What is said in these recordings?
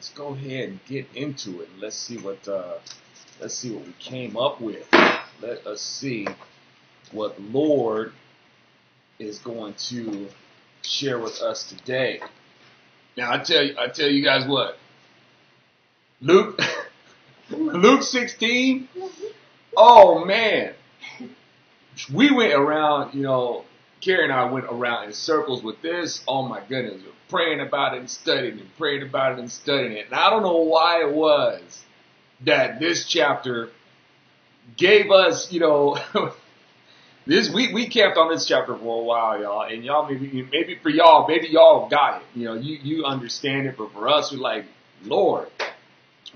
let's go ahead and get into it. Let's see what we came up with. Let us see what the Lord is going to share with us today. Now I tell you guys what. Luke 16. Oh man. We went around, Carrie and I went around in circles with this. Oh my goodness. We're praying about it and studying it, praying about it and studying it. And I don't know why it was that this chapter gave us, this we camped on this chapter for a while, y'all. And y'all maybe for y'all, maybe y'all got it. You understand it, but for us, we're like, Lord,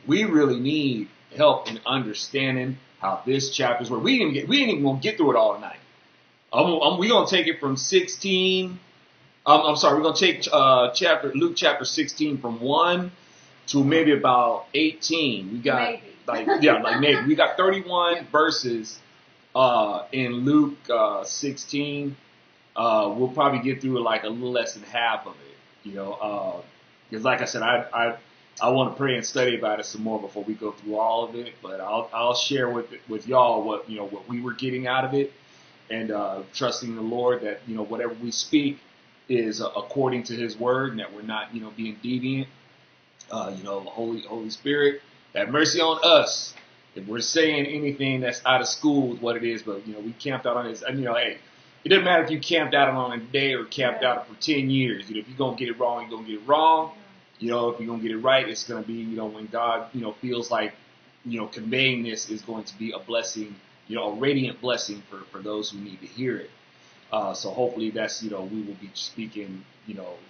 we really need help in understanding how this chapter's work. We ain't even gonna get through it all tonight. We're gonna take it from 16. We're gonna take Luke chapter 16 from 1 to maybe about 18. We got maybe. We got 31 verses in Luke 16. We'll probably get through like a little less than half of it, because like I said, I want to pray and study about it some more before we go through all of it. But I'll share with y'all what we were getting out of it, and trusting the Lord that whatever we speak is according to His word, and that we're not being deviant. Holy Spirit, have mercy on us if we're saying anything that's out of school with what it is. But we camped out on this. And hey, it doesn't matter if you camped out on it a day or camped out for 10 years. If you're gonna get it wrong, you're gonna get it wrong. If you're gonna get it right, it's gonna be when God feels like conveying this is going to be a blessing, a radiant blessing for those who need to hear it. So hopefully that's we will be speaking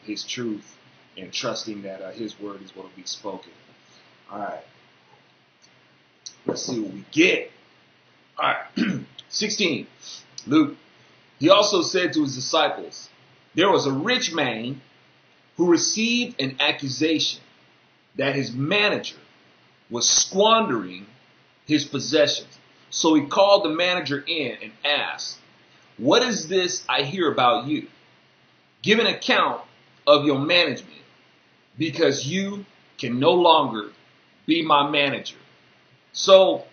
His truth and trusting that His word is what will be spoken. All right. Let's see what we get. All right. 16. Luke. He also said to his disciples, there was a rich man who received an accusation that his manager was squandering his possessions. So he called the manager in and asked, what is this I hear about you? Give an account of your management, because you can no longer be my manager. So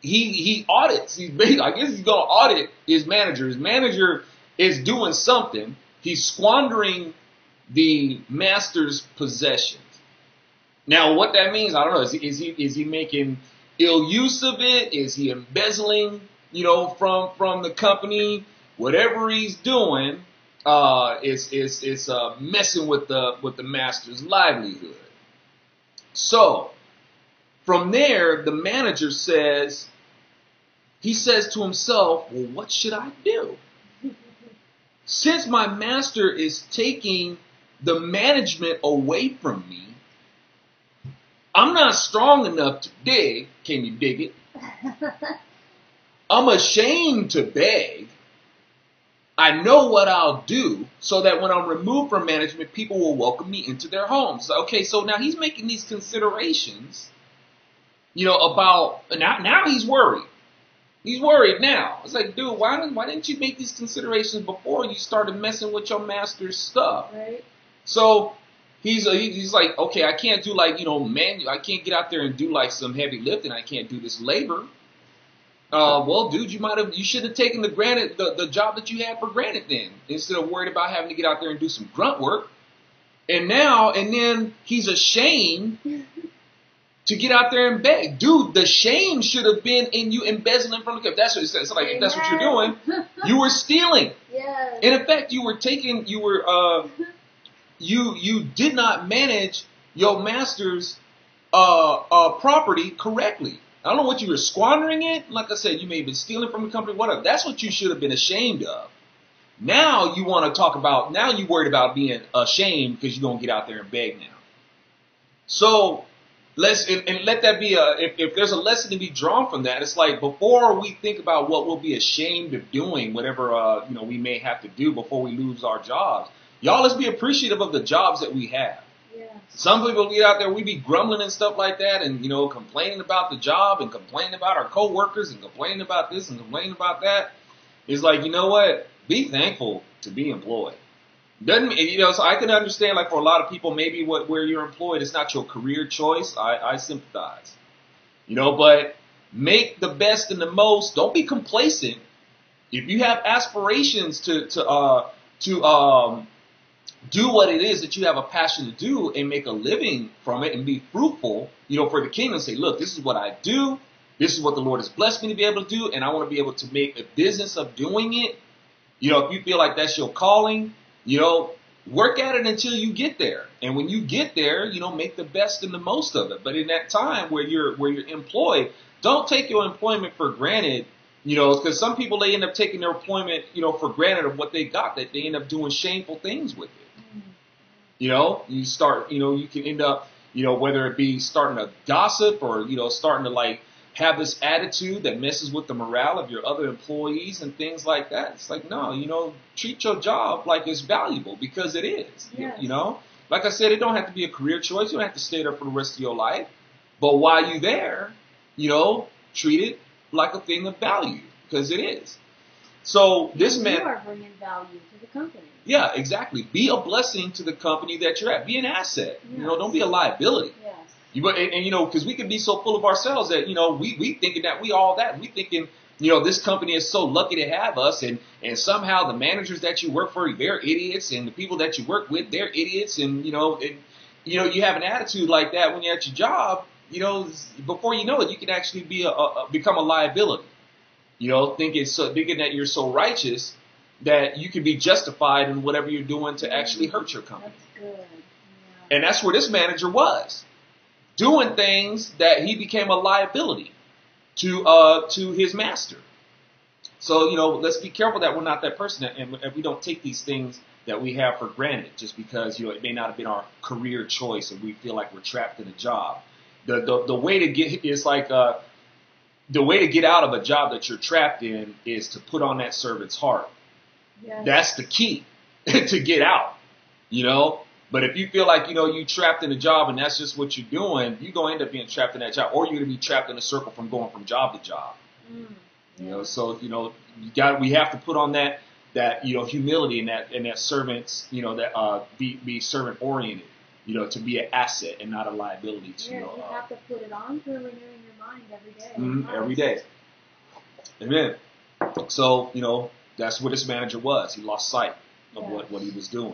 he audits. I guess he's going to audit his manager. His manager is doing something. He's squandering the master's possessions. Now, what that means, I don't know. Is he making ill use of it? Is he embezzling, from the company? Whatever he's doing, is messing with the master's livelihood. So from there, the manager says to himself, well, what should I do? Since my master is taking the management away from me, I'm not strong enough to dig. Can you dig it? I'm ashamed to beg. I know what I'll do so that when I'm removed from management, people will welcome me into their homes. Okay, so now he's making these considerations, about, now he's worried. He's worried now. It's like, dude, why didn't you make these considerations before you started messing with your master's stuff? Right. So he's like, okay, I can't do like, I can't get out there and do like some heavy lifting. I can't do this labor. Well, dude, you should have taken the job that you had for granted then, instead of worried about having to get out there and do some grunt work. And then he's ashamed to get out there and beg. Dude, the shame should have been in you embezzling from the company. That's what it says. So like, if that's what you're doing, you were stealing. Yeah. And in fact, you did not manage your master's property correctly. I don't know what you were squandering it. Like I said, you may have been stealing from the company, whatever. That's what you should have been ashamed of. Now you want to talk about, now you're worried about being ashamed because you're going to get out there and beg now. So let that be if there's a lesson to be drawn from that, it's like before we think about what we'll be ashamed of doing, whatever, we may have to do before we lose our jobs. Y'all, let's be appreciative of the jobs that we have. Yeah. Some people get out there, we be grumbling and stuff like that and, complaining about the job and complaining about our coworkers and complaining about this and complaining about that. It's like, you know what? Be thankful to be employed. Doesn't, you know, so I can understand, like, for a lot of people, maybe where you're employed, it's not your career choice. I sympathize. You know, but make the best and the most. Don't be complacent. If you have aspirations to do what it is that you have a passion to do and make a living from it and be fruitful, you know, for the kingdom, say, look, this is what I do. This is what the Lord has blessed me to be able to do. And I want to be able to make a business of doing it. You know, if you feel like that's your calling, you know, work at it until you get there. And when you get there, you know, make the best and the most of it. But in that time where you're employed, don't take your employment for granted. You know, because some people, they end up taking their employment, you know, for granted of what they got, that they end up doing shameful things with it. You know, you can end up, you know, whether it be starting to gossip or, you know, starting to like have this attitude that messes with the morale of your other employees and things like that. It's like, no, you know, treat your job like it's valuable, because it is. Yes. You know, like I said, it don't have to be a career choice. You don't have to stay there for the rest of your life. But while you're there, you know, treat it like a thing of value, because it is. So this man, you are bringing value to the company. Yeah, exactly. Be a blessing to the company that you're at. Be an asset. Yes. You know, don't be a liability. Yes. And you know, because we can be so full of ourselves that, you know, we thinking that we all that. We thinking, you know, this company is so lucky to have us, and somehow the managers that you work for, they're idiots, and the people that you work with, they're idiots, and you know, you have an attitude like that when you're at your job. You know, before you know it, you can actually be become a liability. You know, thinking that you're so righteous that you can be justified in whatever you're doing to actually hurt your company. That's good. Yeah. And that's where this manager was, doing things that he became a liability to his master. So, you know, let's be careful that we're not that person, and we don't take these things that we have for granted just because, you know, it may not have been our career choice and we feel like we're trapped in a job. The way to get is like the way to get out of a job that you're trapped in is to put on that servant's heart. Yes. That's the key to get out, you know. But if you feel like, you know, you trapped in a job and that's just what you're doing, you're going to end up being trapped in that job, or you're going to be trapped in a circle from going from job to job. You know, so, you know, we have to put on that, you know, humility and that servants, you know, that be servant oriented, you know, to be an asset and not a liability to. You have to put it on through renewing your mind every day. Every day. Amen. So, you know, that's what this manager was. He lost sight of what he was doing.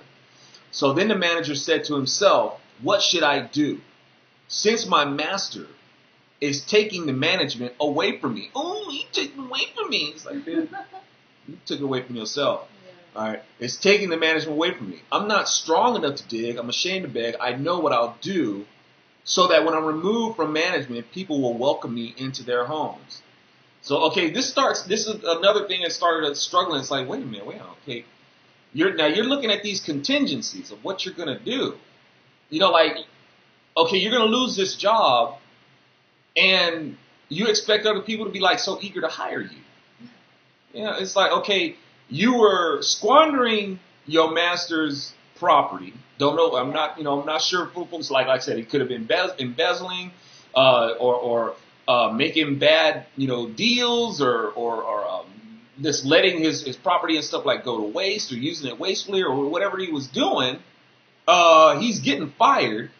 So then the manager said to himself, what should I do? Since my master is taking the management away from me. Oh, he took it away from me. It's like, dude, you took it away from yourself. Yeah. All right. It's taking the management away from me. I'm not strong enough to dig. I'm ashamed to beg. I know what I'll do so that when I'm removed from management, people will welcome me into their homes. So, okay, this is another thing that started struggling. It's like, wait a minute, okay. You're looking at these contingencies of what you're going to do. You know, like, okay, you're going to lose this job, and you expect other people to be like so eager to hire you. You know, it's like, okay, you were squandering your master's property. Don't know. I'm not sure. Like I said, he could have been embezzling, or making bad, you know, deals, or just letting his property and stuff like go to waste, or using it wastefully, or whatever he was doing. He's getting fired.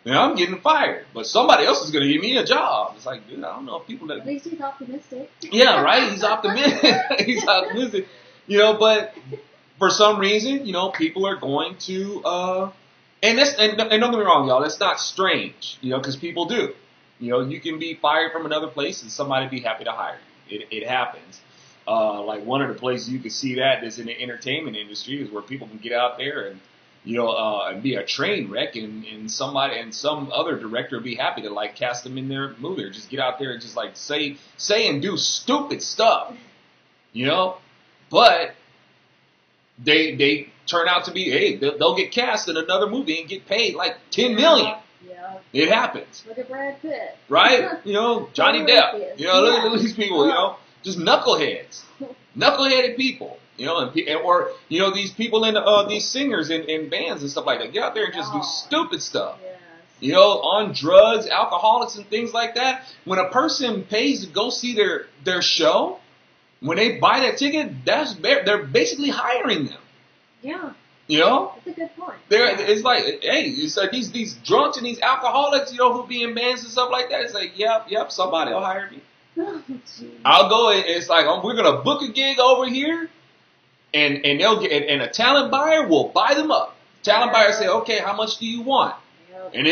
And I'm getting fired, but somebody else is going to give me a job. It's like, dude, I don't know if people that. At least he's optimistic. Yeah, right. He's optimistic. He's optimistic. You know, but for some reason, you know, people are going to. And don't get me wrong, y'all. That's not strange, you know, because people do. You know, you can be fired from another place and somebody be happy to hire you. It happens. Like one of the places you can see that is in the entertainment industry, is where people can get out there and, you know, and be a train wreck, and some other director would be happy to like cast them in their movie, or just get out there and just like say and do stupid stuff, you know. But they turn out to be, hey, they'll get cast in another movie and get paid like $10 million. Yeah. It happens. Look at Brad Pitt. Right? You know, Johnny Depp. You know, look at these people, you know, just knuckleheads. Knuckleheaded people. You know, or, you know, these people in these singers in bands and stuff like that. Get out there and just do stupid stuff. Yes. You know, on drugs, alcoholics, and things like that. When a person pays to go see their show, when they buy that ticket, they're basically hiring them. Yeah. You know? That's a good point. It's like, hey, it's like these drunks and these alcoholics, you know, who be in bands and stuff like that. It's like, yep, somebody will hire me. Oh, geez. I'll go. And it's like, we're gonna book a gig over here, and they'll get, and a talent buyer will buy them up. Talent buyer say, okay, how much do you want? Yep. And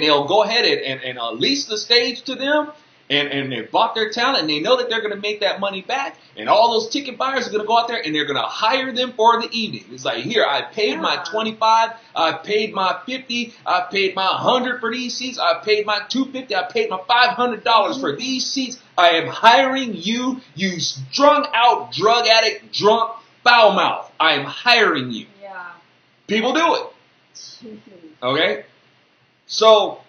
they'll go ahead and lease the stage to them. And they bought their talent, and they know that they're going to make that money back. And all those ticket buyers are going to go out there, and they're going to hire them for the evening. It's like, here, I paid my 25, I paid my 50, I paid my 100 for these seats, I paid my 250, I paid my $500 for these seats. I am hiring you, you strung out drug addict, drunk, foul mouth. I am hiring you. Yeah. People do it. Jeez. Okay? So,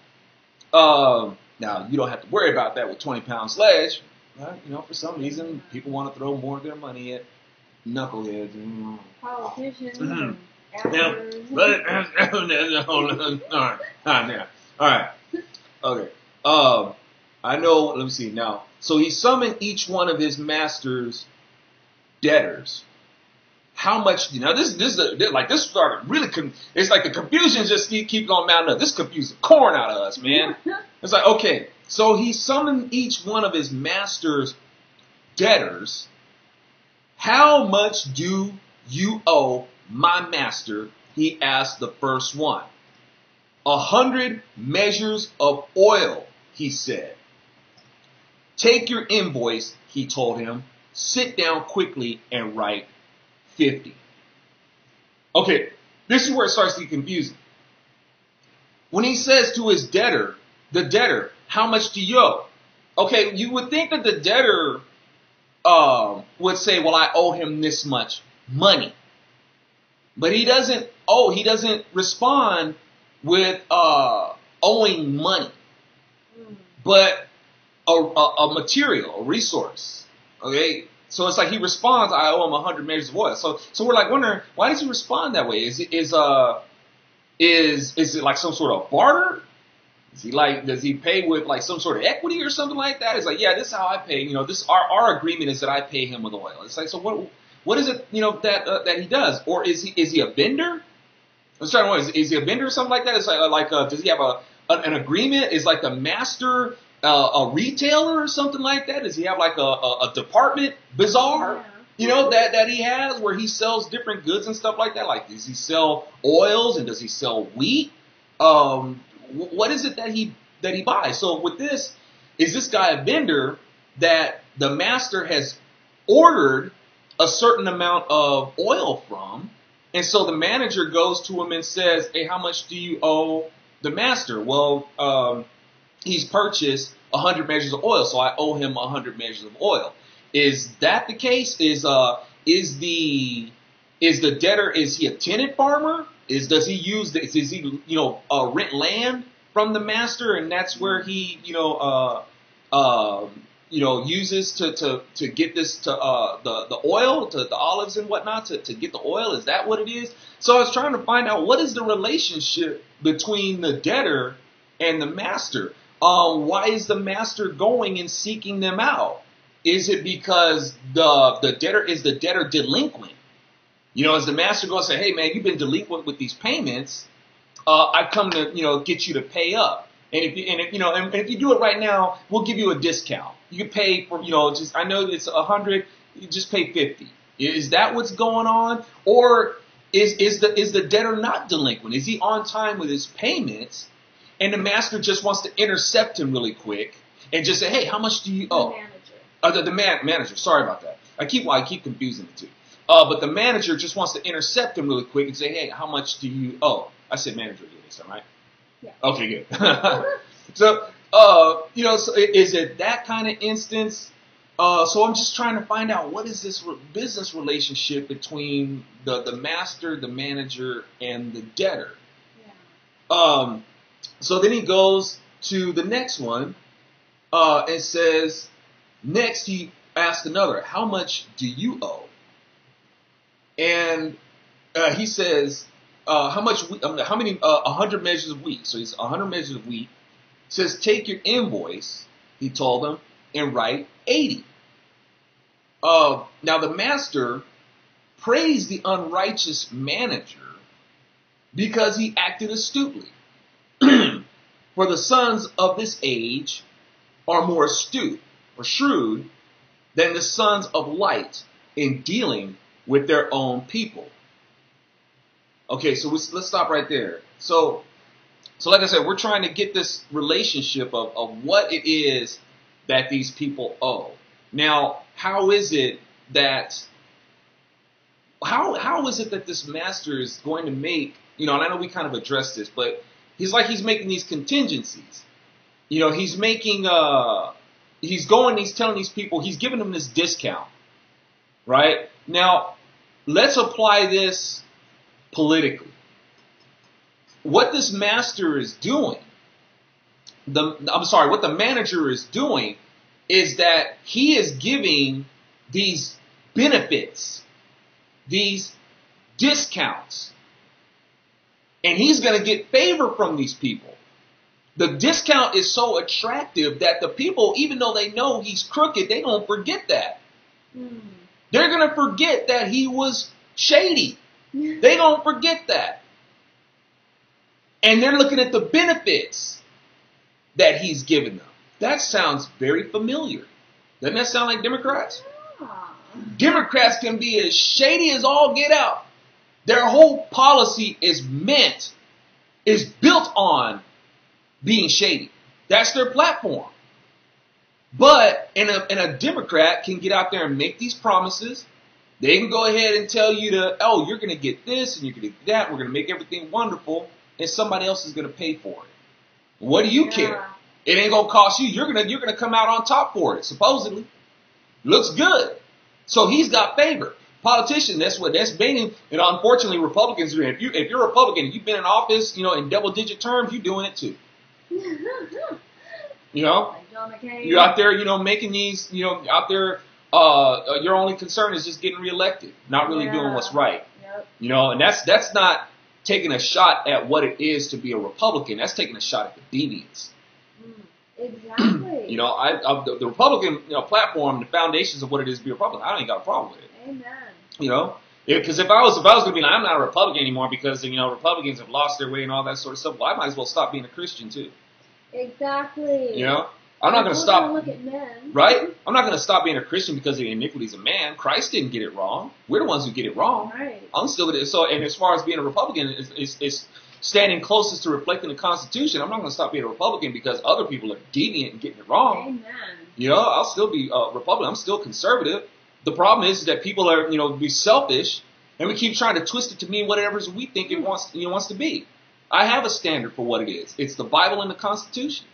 now, you don't have to worry about that with 20-pound sledge. Right? You know, for some reason, people want to throw more of their money at knuckleheads. Politicians Mhm. and Now, actors. all right. Okay. I know. Let me see. Now, so he summoned each one of his master's debtors. How much? Now, this started really. It's like the confusion just keeps on mounting up. This confused the corn out of us, man. It's like, okay, so he summoned each one of his master's debtors. How much do you owe my master? He asked the first one. 100 measures of oil, he said. Take your invoice, he told him. Sit down quickly and write 50. Okay, this is where it starts to get confusing. When he says to his debtor, the debtor, how much do you owe? Okay, you would think that the debtor would say, well, I owe him this much money. But he doesn't respond with owing money, but a material, a resource. Okay? So it's like he responds, I owe him 100 measures of oil. So we're like wondering, why does he respond that way? Is it like some sort of barter? Does he pay with like some sort of equity or something like that? It's like, yeah, this is how I pay. You know, our agreement is that I pay him with oil. It's like, so what is it, you know, that he does? Or is he a vendor? I was trying to wonder, is he a vendor or something like that? It's like does he have an agreement? Is like the master a retailer or something like that? Does he have like a department bazaar? Yeah. You know, that he has where he sells different goods and stuff like that. Like, does he sell oils and does he sell wheat? What is it that he buys? So with this, is this guy a vendor that the master has ordered a certain amount of oil from? And so the manager goes to him and says, hey, how much do you owe the master? Well, he's purchased 100 measures of oil, so I owe him 100 measures of oil. Is that the case? Is the debtor, is he a tenant farmer? Does he rent land from the master, and that's where he uses to get this to the oil, to the olives and whatnot, to get the oil? Is that what it is? So I was trying to find out, what is the relationship between the debtor and the master? Why is the master going and seeking them out? Is it because the debtor delinquent? You know, is the master going to say, hey man, you've been delinquent with these payments. I've come to, get you to pay up. And if you do it right now, we'll give you a discount. You can pay for, I know it's 100, you just pay 50. Is that what's going on? Or is the debtor not delinquent? Is he on time with his payments? And the master just wants to intercept him really quick and just say, hey, how much do you owe? The manager. Sorry about that. I keep confusing the two. But the manager just wants to intercept him really quick and say, hey, how much do you owe? I said manager again this time, right? Yeah. Okay, good. So is it that kind of instance? So I'm just trying to find out, what is this business relationship between the master, the manager, and the debtor? Yeah. So then he goes to the next one and says, next he asked another, how much do you owe? And he says, how many 100 measures of wheat. So he's 100 measures of wheat. He says, take your invoice, he told them, and write 80. Now the master praised the unrighteous manager because he acted astutely. For the sons of this age are more astute or shrewd than the sons of light in dealing with their own people. Okay, so let's stop right there. So like I said, we're trying to get this relationship of what it is that these people owe. Now, how is it that this master is going to make, and I know we kind of addressed this, but he's making these contingencies. He's telling these people, he's giving them this discount, right? Now, let's apply this politically. What this master is doing, what the manager is doing is that he is giving these benefits, these discounts, and he's going to get favor from these people. The discount is so attractive that the people, even though they know he's crooked, they don't forget that. They're going to forget that he was shady. They don't forget that. And they're looking at the benefits that he's given them. That sounds very familiar. Doesn't that sound like Democrats? Democrats can be as shady as all get out. Their whole policy is built on being shady. That's their platform. But a Democrat can get out there and make these promises. They can go ahead and tell you you're going to get this and you're going to get that. We're going to make everything wonderful, and somebody else is going to pay for it. What do you care? It ain't going to cost you. You're going to come out on top for it, supposedly. Looks good. So he's got favor. Politician, that's meaning, unfortunately, Republicans are. If you're a Republican and you've been in office, in double-digit terms, you're doing it too. You're out there, making these, out there. Your only concern is just getting reelected, not really doing what's right. Yep. And that's not taking a shot at what it is to be a Republican. That's taking a shot at the deviants. Exactly. The Republican platform, the foundations of what it is to be a Republican, I ain't got a problem with it. Amen. Because if I was going to be, I'm not a Republican anymore because Republicans have lost their way and all that sort of stuff. Well, I might as well stop being a Christian too. Exactly. I'm not going to stop. Look at men. Right? I'm not going to stop being a Christian because of the iniquities of man. Christ didn't get it wrong. We're the ones who get it wrong. Right. I'm still and as far as being a Republican is standing closest to reflecting the Constitution. I'm not going to stop being a Republican because other people are deviant and getting it wrong. Amen. I'll still be a Republican. I'm still conservative. The problem is that people are, be selfish, and we keep trying to twist it to mean whatever we think it wants to be. I have a standard for what it is. It's the Bible and the Constitution.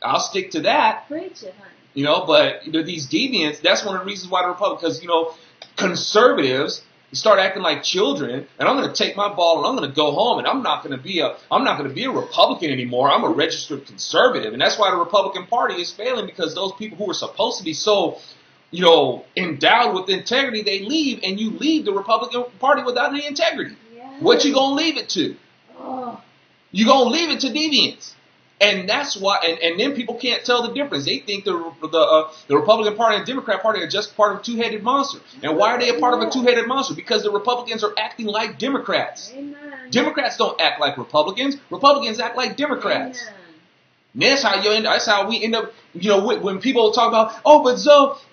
I'll stick to that. Preach it, honey. But these deviants, that's one of the reasons why the Republicans, because conservatives start acting like children, and I'm going to take my ball and I'm going to go home, and I'm not going to be a Republican anymore. I'm a registered conservative, and that's why the Republican Party is failing, because those people who are supposed to be so endowed with integrity, they leave, and you leave the Republican Party without any integrity. Yes. What you gonna leave it to? Oh. You gonna leave it to deviants, and that's why. And then people can't tell the difference. They think the Republican Party and Democrat Party are just part of a two-headed monster. And why are they a part of a two-headed monster? Because the Republicans are acting like Democrats. Amen. Democrats don't act like Republicans. Republicans act like Democrats. Amen. And that's how we end up, when people talk about,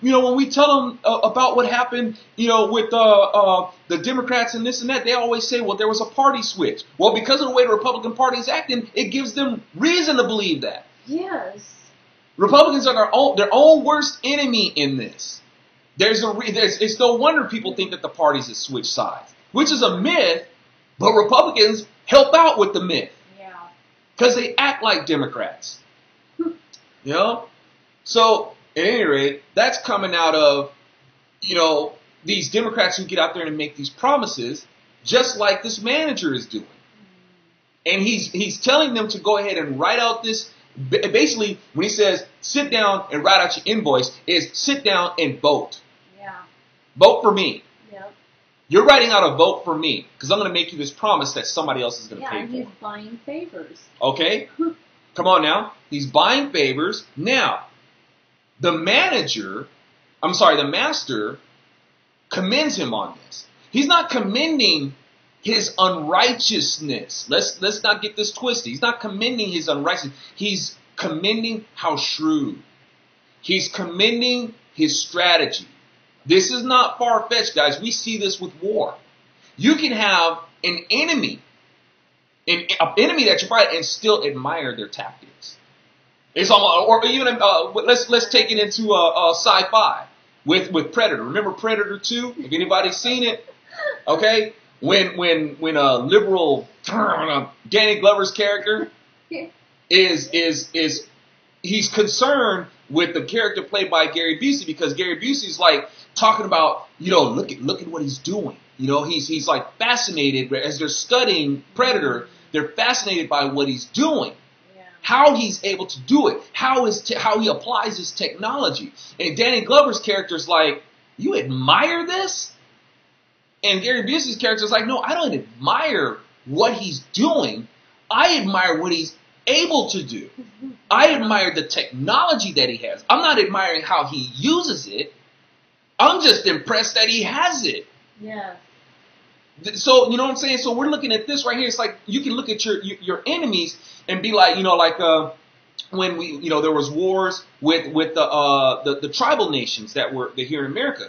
when we tell them about what happened, with the Democrats and this and that, they always say, well, there was a party switch. Well, because of the way the Republican Party is acting, it gives them reason to believe that. Yes. Republicans are their own worst enemy in this. It's no wonder people think that the parties have switched sides, which is a myth, but Republicans help out with the myth. Because they act like Democrats. So, at any rate, that's coming out of, these Democrats who get out there and make these promises, just like this manager is doing. And he's telling them to go ahead and write out this. Basically, when he says, sit down and write out your invoice, is sit down and vote. Yeah. Vote for me. Yep. You're writing out a vote for me, because I'm going to make you this promise that somebody else is going to pay for. Yeah, he's buying favors. Okay? Come on now. He's buying favors. Now, the master commends him on this. He's not commending his unrighteousness. Let's not get this twisted. He's not commending his unrighteousness. He's commending how shrewd. He's commending his strategy. This is not far-fetched, guys. We see this with war. You can have an enemy that you fight and still admire their tactics. It's almost, or even let's take it into sci-fi with Predator. Remember Predator 2? If anybody's seen it, okay. When liberal Danny Glover's character is he's concerned with the character played by Gary Busey, because Gary Busey's like talking about, look at what he's doing. He's like fascinated as they're studying Predator. They're fascinated by what he's doing, how he's able to do it, how he applies his technology. And Danny Glover's character's like, you admire this? And Gary Busey's character's like, no, I don't admire what he's doing. I admire what he's able to do. I admire the technology that he has. I'm not admiring how he uses it. I'm just impressed that he has it. Yeah. So, you know what I'm saying? So we're looking at this right here. It's like you can look at your enemies and be like, when there was wars with the tribal nations that were here in America.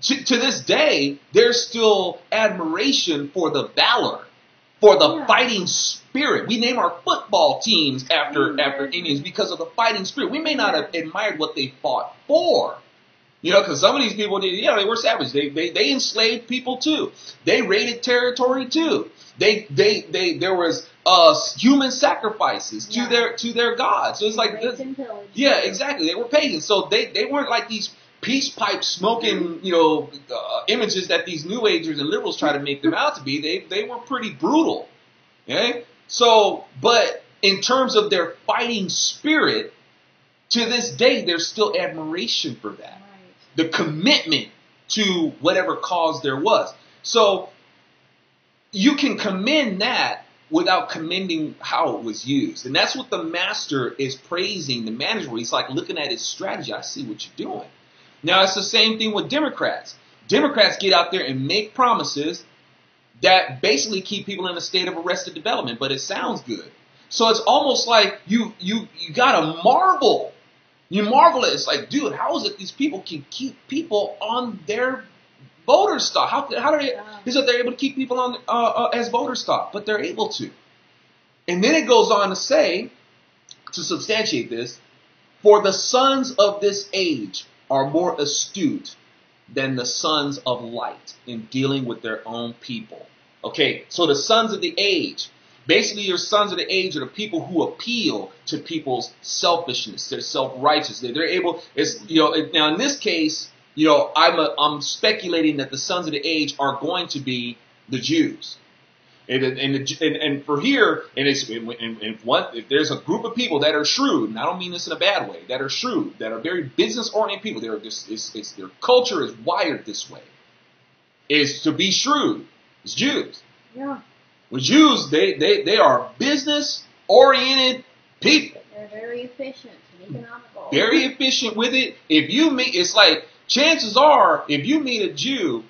To this day, there's still admiration for the valor, for the fighting spirit. We name our football teams after Indians because of the fighting spirit. We may not have admired what they fought for. Because some of these people, they were savage. They enslaved people too. They raided territory too. There was human sacrifices to their gods. So it's like, yeah, exactly. They were pagans. So they weren't like these peace pipe smoking, images that these New Agers and liberals try to make them out to be. They were pretty brutal. Okay? So, but in terms of their fighting spirit, to this day, there's still admiration for that. The commitment to whatever cause there was. So you can commend that without commending how it was used. And that's what the master is praising the manager. He's like looking at his strategy. I see what you're doing. Now, it's the same thing with Democrats. Democrats get out there and make promises that basically keep people in a state of arrested development, but it sounds good. So it's almost like you got to marvel. You marvel at it. It's like, dude, how is it these people can keep people on their voter stock? How is it they're able to keep people on as voter stock? But they're able to. And then it goes on to say, to substantiate this, for the sons of this age are more astute than the sons of light in dealing with their own people. Okay, so the sons of the age. Basically, your sons of the age are the people who appeal to people's selfishness, their self-righteousness. They're able. Now in this case, I'm speculating that the sons of the age are going to be the Jews, and for here, if there's a group of people that are shrewd, and I don't mean this in a bad way, that are shrewd, that are very business-oriented people, their culture is wired this way, is to be shrewd. It's Jews. Yeah. With Jews, they are business-oriented people. They're very efficient and economical. Very efficient with it. It's like, chances are, if you meet a Jew,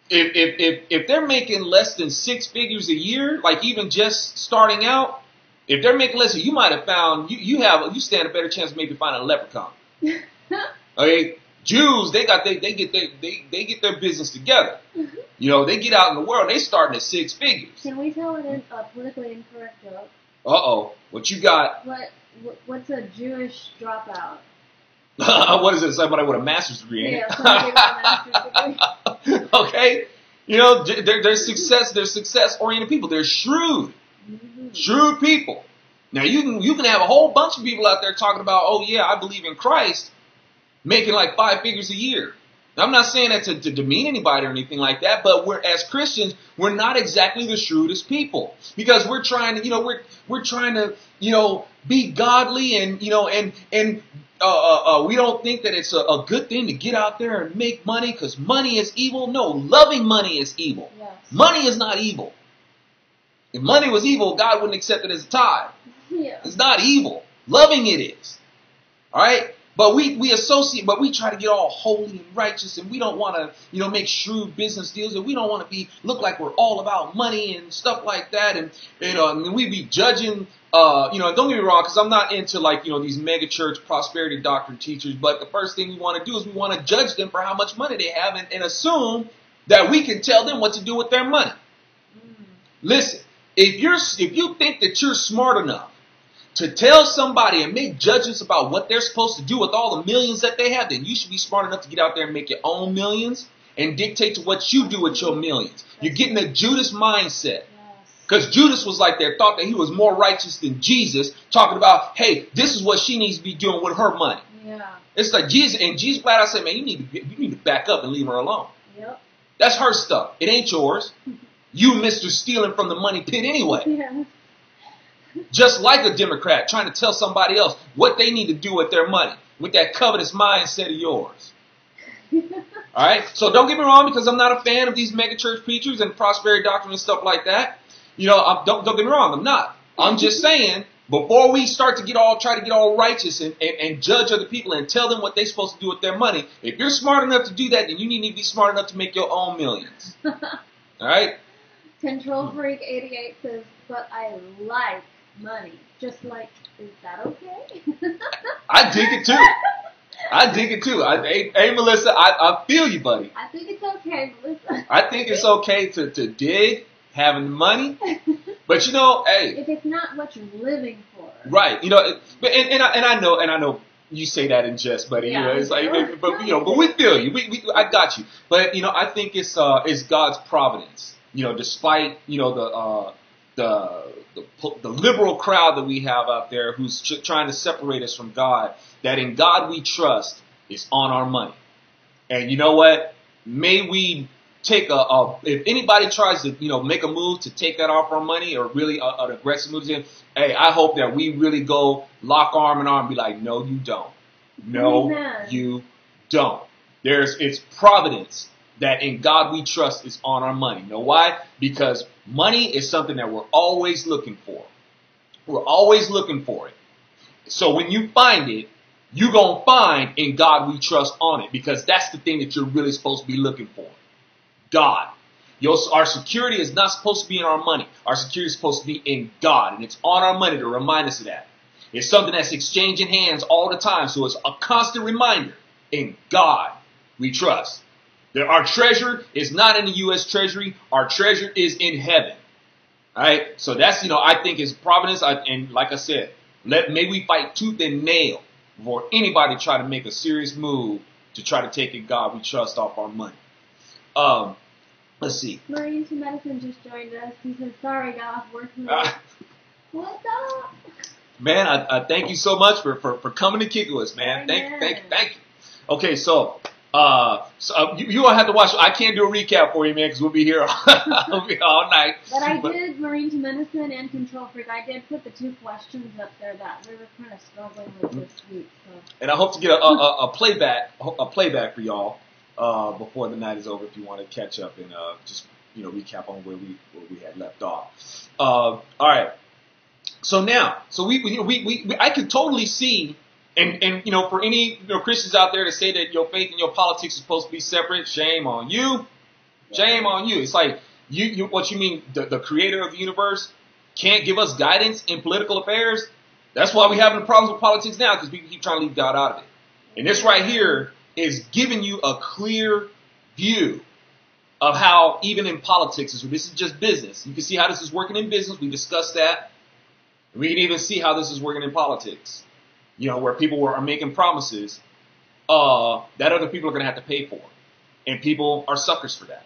if they're making less than 6 figures a year, like even just starting out, if they're making less, you might have found you stand a better chance of maybe finding a leprechaun. Okay. Jews, they get their business together. Mm-hmm. They get out in the world, they starting at 6 figures. Can we tell a politically incorrect joke? Uh-oh. What you got? What's a Jewish dropout? What is it? Somebody with a master's degree, ain't it? Yeah, somebody with a master's degree. Okay. They're success-oriented people. They're shrewd. Mm-hmm. Shrewd people. Now, you can have a whole bunch of people out there talking about, oh, yeah, I believe in Christ, making like 5 figures a year. Now, I'm not saying that to demean anybody or anything like that, but as Christians, we're not exactly the shrewdest people, because we're trying to, we're trying to, be godly and we don't think that it's a good thing to get out there and make money because money is evil. No, loving money is evil. Yes. Money is not evil. If money was evil, God wouldn't accept it as a tithe. Yeah. It's not evil. Loving it is. All right. But we associate, but we try to get all holy and righteous, and we don't want to, make shrewd business deals, and we don't want to look like we're all about money and stuff like that, and and we be judging, don't get me wrong, because I'm not into these mega church prosperity doctrine teachers, but the first thing we want to do is we want to judge them for how much money they have, and assume that we can tell them what to do with their money. Listen, if you think that you're smart enough to tell somebody and make judgments about what they're supposed to do with all the millions that they have, then you should be smart enough to get out there and make your own millions and dictate to what you do with your millions. You're getting a Judas mindset. Because Judas was like that, thought that he was more righteous than Jesus, talking about, hey, this is what she needs to be doing with her money. Yeah. It's like Jesus, and Jesus flat out said, man, you need to back up and leave her alone. Yep. That's her stuff. It ain't yours. You, Mr. Stealing from the money pit anyway. Yeah. Just like a Democrat trying to tell somebody else what they need to do with their money, with that covetous mindset of yours. All right? So don't get me wrong, because I'm not a fan of these megachurch preachers and prosperity doctrine and stuff like that. Don't get me wrong, I'm not. I'm just saying, before we start to try to get all righteous and judge other people and tell them what they're supposed to do with their money, if you're smart enough to do that, then you need to be smart enough to make your own millions. All right? Control Freak 88 says, but I like money. Just like, is that okay? I dig it too. Hey, Melissa, I feel you, buddy. I think it's okay, Melissa. I think it's okay to dig having money, but hey, if it's not what you're living for, right? But I know you say that in jest, buddy. Yeah, It's like, but we feel you. I got you. But I think it's God's providence. Despite the liberal crowd that we have out there who's trying to separate us from God, that in God we trust is on our money. And you know what? May we take if anybody tries to, make a move to take that off our money, or really an aggressive move, hey, I hope that we really go lock arm in arm and be like, no, you don't. No, Amen. You don't. It's providence that in God we trust is on our money. You know why? Because money is something that we're always looking for. We're always looking for it. So when you find it, you're going to find in God we trust on it, because that's the thing that you're really supposed to be looking for. God. Our security is not supposed to be in our money. Our security is supposed to be in God, and it's on our money to remind us of that. It's something that's exchanging hands all the time, so it's a constant reminder. In God we trust. Our treasure is not in the U.S. Treasury. Our treasure is in heaven. All right? So that's, I think it's providence. And like I said, may we fight tooth and nail before anybody try to make a serious move to try to take in God we trust off our money. Let's see. Marines for Medicine just joined us. He says, sorry, got off work. What's up? Man, I thank you so much for coming to kick with us, man. Thank you. Okay, so you will have to watch. I can't do a recap for you, man, because we'll be here all night. But I did Marine to Medicine and Control Freak. I did put the 2 questions up there that we were kind of struggling with this week. So. And I hope to get a playback for y'all before the night is over, if you want to catch up and just recap on where we had left off. All right. So now, I can totally see. And for any Christians out there to say that your faith and your politics is supposed to be separate, shame on you. Shame on you. It's like what you mean, the creator of the universe can't give us guidance in political affairs? That's why we're having problems with politics now, because people keep trying to leave God out of it. And this right here is giving you a clear view of how, even in politics, this is just business. You can see how this is working in business. We discussed that. We can even see how this is working in politics. Where people are making promises that other people are going to have to pay for. And people are suckers for that.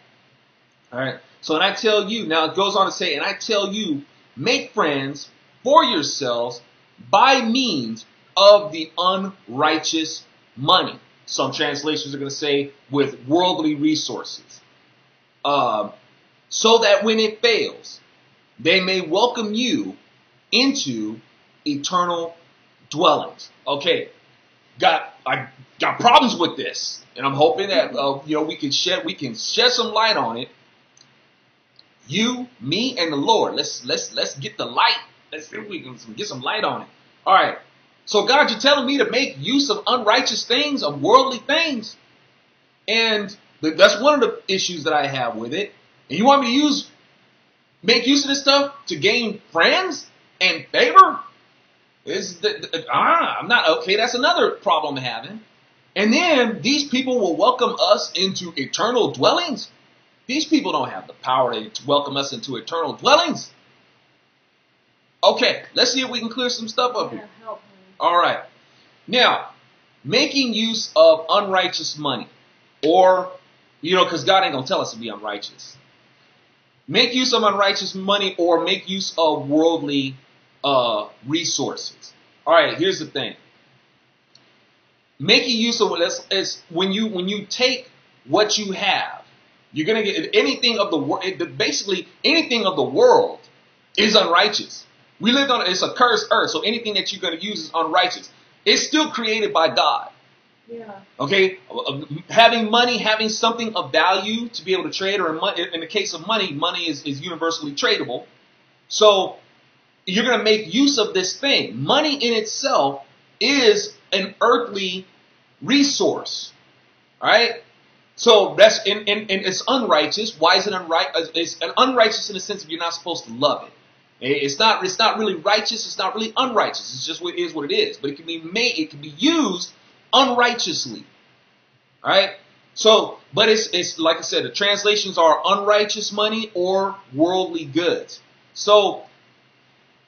All right. So, and I tell you, now it goes on to say, and I tell you, make friends for yourselves by means of the unrighteous money. Some translations are going to say with worldly resources. So that when it fails, they may welcome you into eternal dwellings. Okay, I got problems with this, and I'm hoping that we can shed some light on it. You, me, and the Lord. Let's get the light. Let's see if we can get some light on it. All right. So God, you're telling me to make use of unrighteous things, of worldly things. And that's one of the issues that I have with it. And you want me to make use of this stuff to gain friends and favor? I'm not okay. That's another problem I'm having. And then these people will welcome us into eternal dwellings. These people don't have the power to welcome us into eternal dwellings. Okay, let's see if we can clear some stuff up here. All right. Now, making use of unrighteous money. Or, because God ain't going to tell us to be unrighteous. Make use of unrighteous money or make use of worldly resources. All right, here's the thing. Making use of is when you take what you have, you're going to get anything of the world. Basically, anything of the world is unrighteous. We lived on it's a cursed earth, so anything that you're going to use is unrighteous. It's still created by God. Yeah. Okay, having money, having something of value to be able to trade, or in the case of money, money is universally tradable. So you're going to make use of this thing. Money in itself is an earthly resource. All right. So that's and it's unrighteous. Why is it unrighteous? It's unrighteous in the sense of you're not supposed to love it. It's not really righteous. It's not really unrighteous. It's just what it is what it is. But it can be made. It can be used unrighteously. All right. So, but it's like I said, the translations are unrighteous money or worldly goods. So,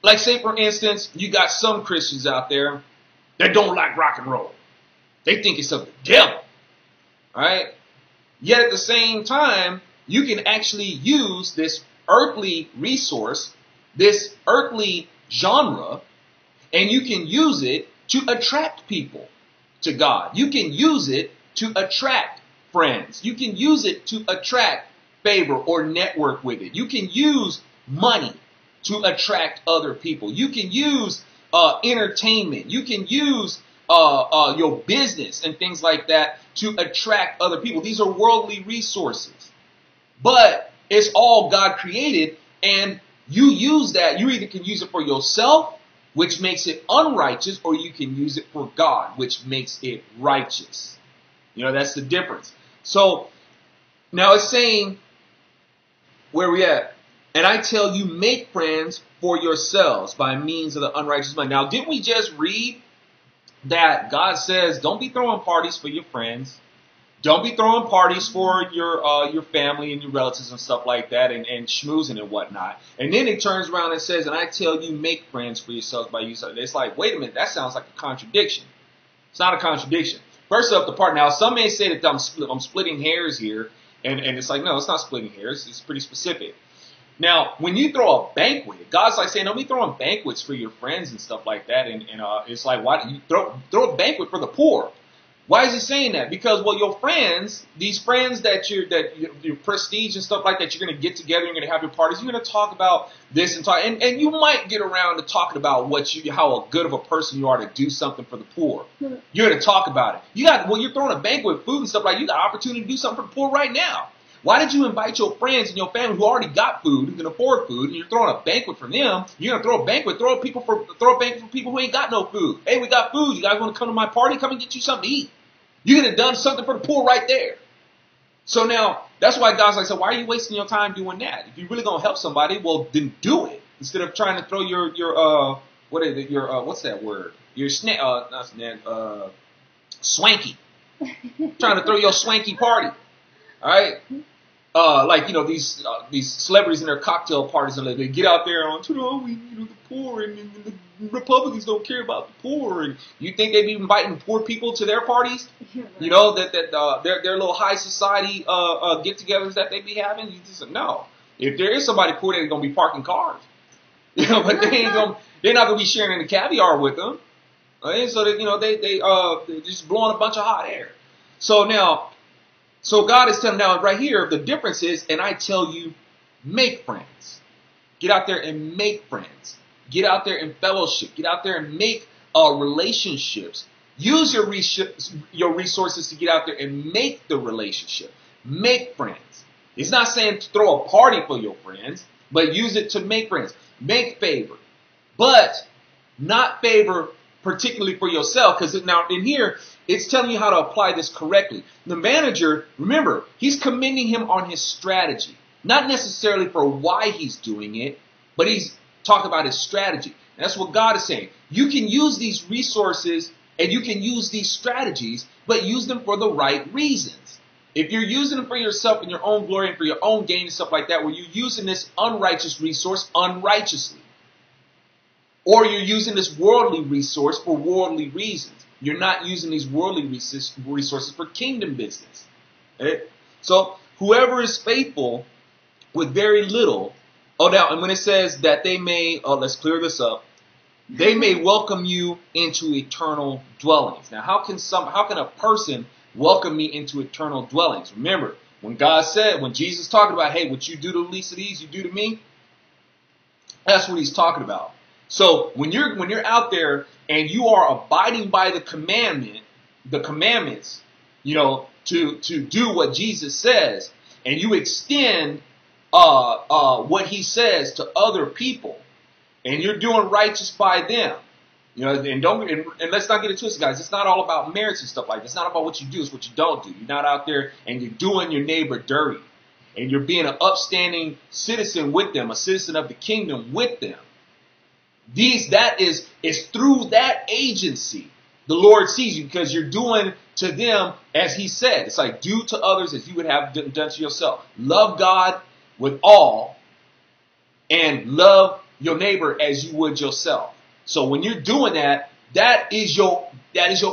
like say for instance, you got some Christians out there that don't like rock and roll. They think it's of the devil. All right. Yet at the same time, you can actually use this earthly resource, this earthly genre, and you can use it to attract people to God. You can use it to attract friends. You can use it to attract favor or network with it. You can use money to attract other people. You can use entertainment. You can use your business and things like that to attract other people. These are worldly resources. But it's all God created, and you use that. You either can use it for yourself, which makes it unrighteous, or you can use it for God, which makes it righteous. That's the difference. So now it's saying, where we at? And I tell you, make friends for yourselves by means of the unrighteous money. Now, didn't we just read that God says, don't be throwing parties for your friends. Don't be throwing parties for your family and your relatives and stuff like that and schmoozing and whatnot. And then it turns around and says, and I tell you, make friends for yourselves by use of it. It's like, wait a minute, that sounds like a contradiction. It's not a contradiction. First up, the part. Now, some may say that I'm splitting hairs here. And it's like, no, it's not splitting hairs. It's pretty specific. Now, when you throw a banquet, God's like saying, don't be throwing banquets for your friends and stuff like that. And it's like, why do you throw a banquet for the poor? Why is he saying that? Because, well, your friends, these friends that your prestige and stuff like that, you're going to get together, you're going to have your parties, you're going to talk about this and talk, and you might get around to talking about how good of a person you are to do something for the poor. You're going to talk about it. You're throwing a banquet, food and stuff like that. You got opportunity to do something for the poor right now. Why did you invite your friends and your family who already got food, who can afford food, and you're throwing a banquet for them? You're going to throw a banquet, throw a banquet for people who ain't got no food. Hey, we got food. You guys want to come to my party? Come and get you something to eat. You could have done something for the poor right there. So now, that's why God's like, so why are you wasting your time doing that? If you're really going to help somebody, well, then do it. Instead of trying to throw what's that word? Your swanky. Trying to throw your swanky party. All right? These celebrities in their cocktail parties, and they get out there on, the poor, and the Republicans don't care about the poor, and you think they'd be inviting poor people to their parties? Right. Their little high society get-togethers that they be having? You just no. If there is somebody poor, they're gonna be parking cars, but they're not gonna be sharing the caviar with them. Right? So that they're just blowing a bunch of hot air. So God is telling now right here, the difference is, and I tell you, make friends. Get out there and make friends. Get out there and fellowship. Get out there and make relationships. Use your resources to get out there and make the relationship. Make friends. It's not saying to throw a party for your friends, but use it to make friends. Make favor. But not favor particularly for yourself, because now in here, it's telling you how to apply this correctly. The manager, remember, he's commending him on his strategy, not necessarily for why he's doing it, but he's talking about his strategy. And that's what God is saying. You can use these resources and you can use these strategies, but use them for the right reasons. If you're using them for yourself and your own glory and for your own gain and stuff like that, where you're using this unrighteous resource unrighteously, or you're using this worldly resource for worldly reasons, you're not using these worldly resources for kingdom business. Okay? So whoever is faithful with very little, now, and when it says that they may, let's clear this up, they may welcome you into eternal dwellings. Now, how can a person welcome me into eternal dwellings? Remember, when Jesus talked about, hey, what you do to the least of these, you do to me, that's what he's talking about. So when you're out there and you are abiding by the commandments, to do what Jesus says, and you extend what he says to other people, and you're doing righteous by them, and let's not get it twisted, guys. It's not all about merits and stuff like that. It's not about what you do, it's what you don't do. You're not out there and you're doing your neighbor dirty, and you're being an upstanding citizen with them, a citizen of the kingdom with them. That is through that agency the Lord sees you, because you're doing to them as he said. It's like, do to others as you would have done to yourself. Love God with all and love your neighbor as you would yourself. So when you're doing that, that is your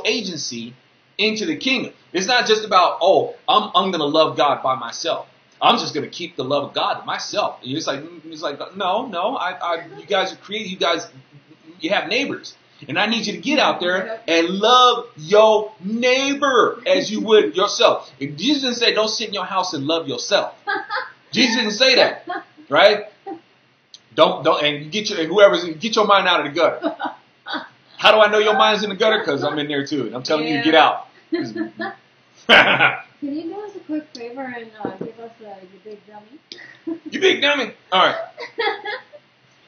agency into the kingdom. It's not just about, I'm going to love God by myself. I'm just going to keep the love of God to myself. It's like no. You guys are created. You have neighbors. And I need you to get out there and love your neighbor as you would yourself. If Jesus didn't say, don't sit in your house and love yourself. Jesus didn't say that, right? And get your mind out of the gutter. How do I know your mind's in the gutter? Because I'm in there too, and I'm telling you to get out. Can you do us a quick favor and give us your big dummy? You big dummy. All right.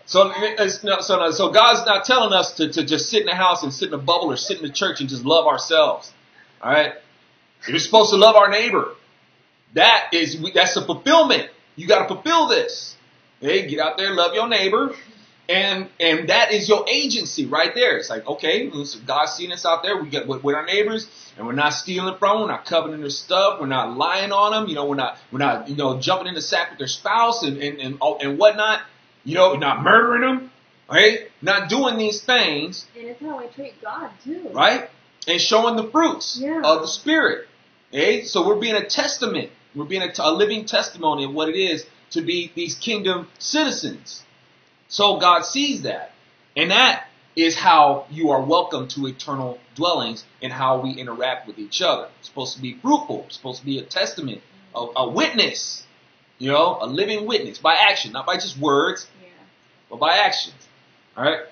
So God's not telling us to just sit in the house and sit in a bubble or sit in the church and just love ourselves. All right. You're supposed to love our neighbor. That's the fulfillment. You got to fulfill this. Hey, get out there, love your neighbor. And that is your agency right there. It's like, okay, so God's seeing us out there. We get with our neighbors, and we're not stealing from them. We're not coveting their stuff. We're not lying on them. We're not jumping in the sack with their spouse and whatnot. Not murdering them. Right? Not doing these things. And it's how we treat God too. Right? And showing the fruits of the Spirit. Okay? So we're being a testament. We're being a living testimony of what it is to be these kingdom citizens. So God sees that. And that is how you are welcome to eternal dwellings and how we interact with each other. It's supposed to be fruitful. It's supposed to be a testament, a witness, a living witness by action, not by just words, but by actions. All right.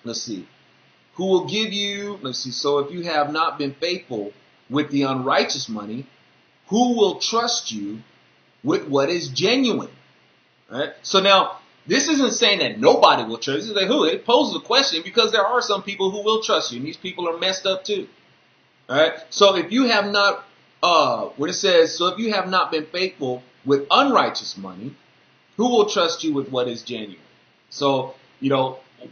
Let's see. Who will give you, so if you have not been faithful with the unrighteous money, who will trust you with what is genuine? All right. So now, this isn't saying that nobody will trust you. It's like, who? It poses a question because there are some people who will trust you, and these people are messed up too. All right. So if you have not, what it says, so if you have not been faithful with unrighteous money, who will trust you with what is genuine? So,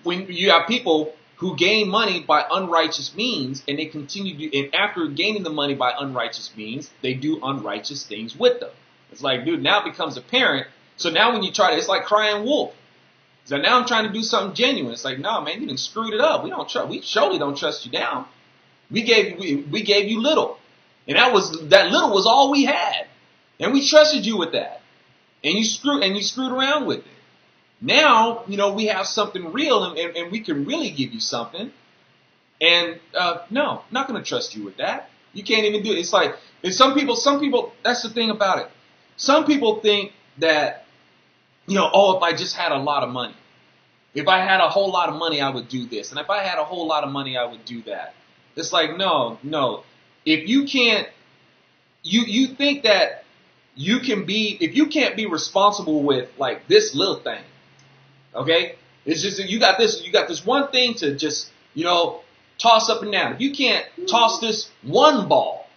when you have people who gain money by unrighteous means, and they continue to, and after gaining the money by unrighteous means, they do unrighteous things with them. It's like, dude, now it becomes apparent. So now when you try to, it's like crying wolf. So now I'm trying to do something genuine. It's like, no, man, you done screwed it up. We surely don't trust you now. We gave you little. And that little was all we had. And we trusted you with that. And you screwed around with it. Now, we have something real and we can really give you something. And no, not going to trust you with that. You can't even do it. It's like, and some people, that's the thing about it. Some people think that, if I just had a lot of money. If I had a whole lot of money, I would do this. And if I had a whole lot of money, I would do that. It's like, no. If you can't, you think that if you can't be responsible with like this little thing, okay? It's just that you got this one thing to just, toss up and down, if you can't toss this one ball,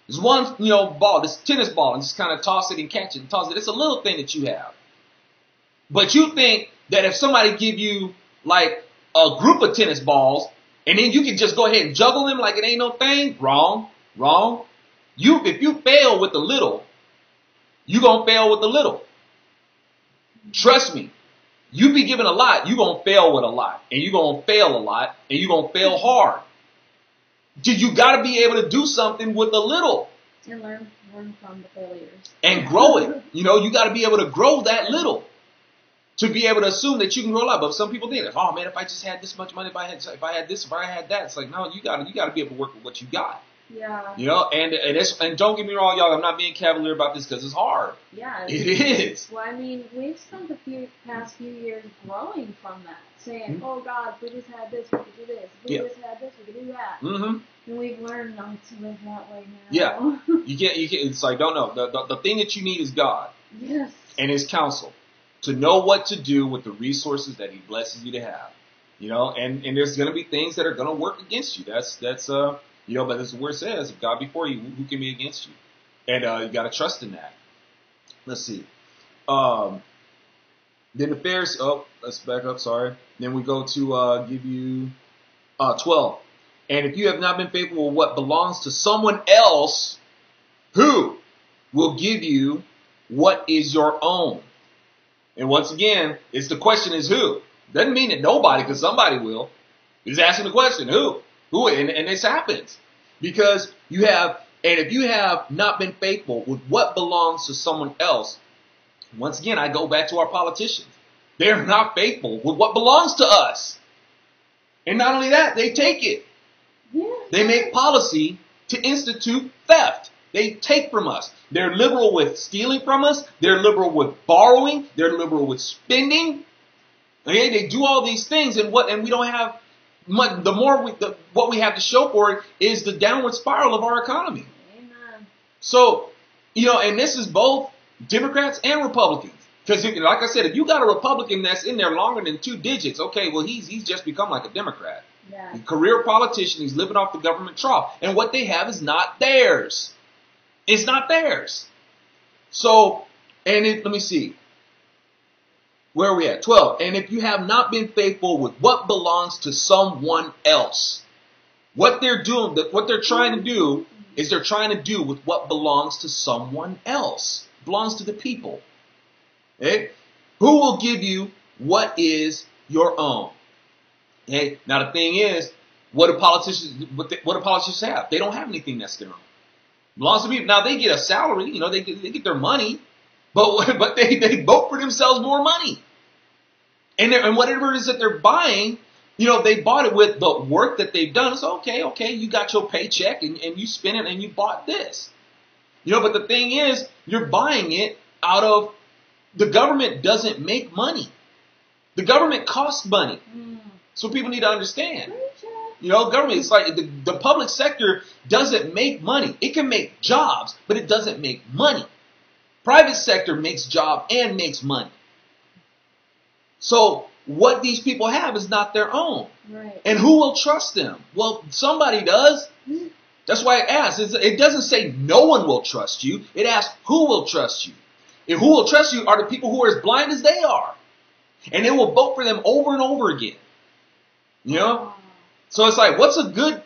this one, ball, this tennis ball, and just kind of toss it and catch it and toss it, it's a little thing that you have. But you think that if somebody give you like a group of tennis balls, and then you can just go ahead and juggle them like it ain't no thing, wrong. If you fail with the little, you gonna fail with the little. Trust me. You be given a lot, you gonna fail with a lot, and you gonna fail a lot, and you gonna fail hard. You gotta be able to do something with a little. And learn from the failures. And grow it. You gotta be able to grow that little to be able to assume that you can grow a lot. But some people think, oh man, if I just had this much money, if I had this, if I had that, it's like, no, you gotta be able to work with what you got. Yeah. And don't get me wrong, y'all, I'm not being cavalier about this because it's hard. Yeah. It is. Well, I mean, we've spent the past few years growing from that, saying, oh God, if we just had this, we could do this. If we just had this, we could do that. Mm-hmm. And we've learned not to live that way now. Yeah. You can't, it's like, don't know. The thing that you need is God. Yes. And His counsel. To know what to do with the resources that He blesses you to have. And there's going to be things that are going to work against you. That's but as the word says, if God be for you, who can be against you? And you got to trust in that. Let's see. Then the Pharisees, let's back up, sorry. Then we go to give you 12. And if you have not been faithful with what belongs to someone else, who will give you what is your own? And once again, the question is who. Doesn't mean that nobody, because somebody will. He's asking the question, who? Who? And this happens. Because if you have not been faithful with what belongs to someone else, once again, I go back to our politicians. They're not faithful with what belongs to us. And not only that, they take it. Yeah. They make policy to institute theft. They take from us. They're liberal with stealing from us. They're liberal with borrowing. They're liberal with spending. Okay, they do all these things, and we don't have much. What we have to show for it is the downward spiral of our economy. Amen. So, and this is both Democrats and Republicans. Because, like I said, if you got a Republican that's in there longer than 2 digits, okay, well, he's just become like a Democrat. Yeah. He's a career politician. He's living off the government trough. And what they have is not theirs. It's not theirs. So, let me see. Where are we at? 12. And if you have not been faithful with what belongs to someone else, what they're trying to do is they're trying to do with what belongs to someone else. Belongs to the people. Okay? Who will give you what is your own? Okay? Now the thing is, what do politicians have? They don't have anything that's their own. Belongs to people. Now they get a salary, they get their money, but they vote for themselves more money. And whatever it is that they're buying, they bought it with the work that they've done. It's okay, you got your paycheck and you spent it and you bought this. But the thing is, you're buying it out of, the government doesn't make money. The government costs money. So people need to understand. Government, it's like the public sector doesn't make money. It can make jobs, but it doesn't make money. Private sector makes job and makes money. So what these people have is not their own. Right. And who will trust them? Well, somebody does. That's why it asks. It doesn't say no one will trust you. It asks who will trust you. And who will trust you are the people who are as blind as they are. And they will vote for them over and over again. So it's like, what's a good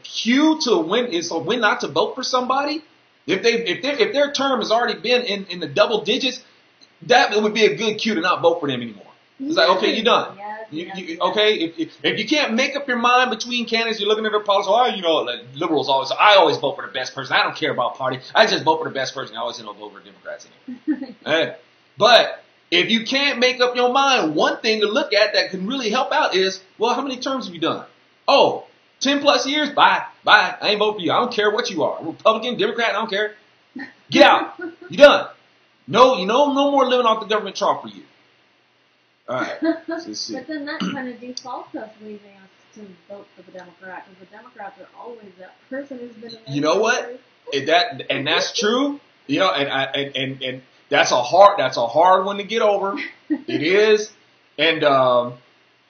cue to win? Is when not to vote for somebody? If their term has already been in the double digits, that would be a good cue to not vote for them anymore. It's like, okay, you're done. Yes. Okay, if you can't make up your mind between candidates, you're looking at their policy. Liberals I always vote for the best person. I don't care about party. I just vote for the best person. I always end up voting for Democrats anyway. But if you can't make up your mind, one thing to look at that can really help out is, well, how many terms have you done? 10 plus years? Bye. I ain't voting for you. I don't care what you are. Republican, Democrat, I don't care. Get out. You're done. No more living off the government trough for you. All right. Let's see. But then that kind of defaults us leaving us to vote for the Democrat, because the Democrats are always that person who's been in. You know what? And that's true. And that's a hard one to get over. It is. And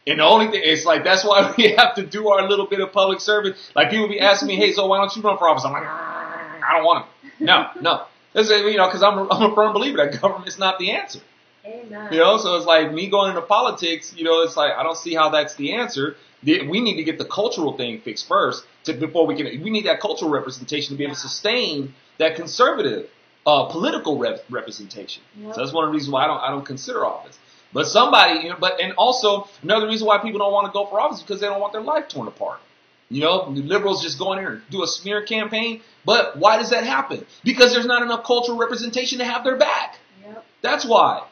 And the only thing, it's like, that's why we have to do our little bit of public service. Like, people be asking me, hey, so why don't you run for office? I'm like, I don't want to. No. Because I'm a firm believer that government's not the answer. Amen. So it's like me going into politics, it's like, I don't see how that's the answer. We need to get the cultural thing fixed first before we need that cultural representation to be able to sustain that conservative political representation. Yep. So that's one of the reasons why I don't consider office. But somebody, and also another reason why people don't want to go for office is because they don't want their life torn apart. The liberals just go in here and do a smear campaign. But why does that happen? Because there's not enough cultural representation to have their back. Yep. That's why.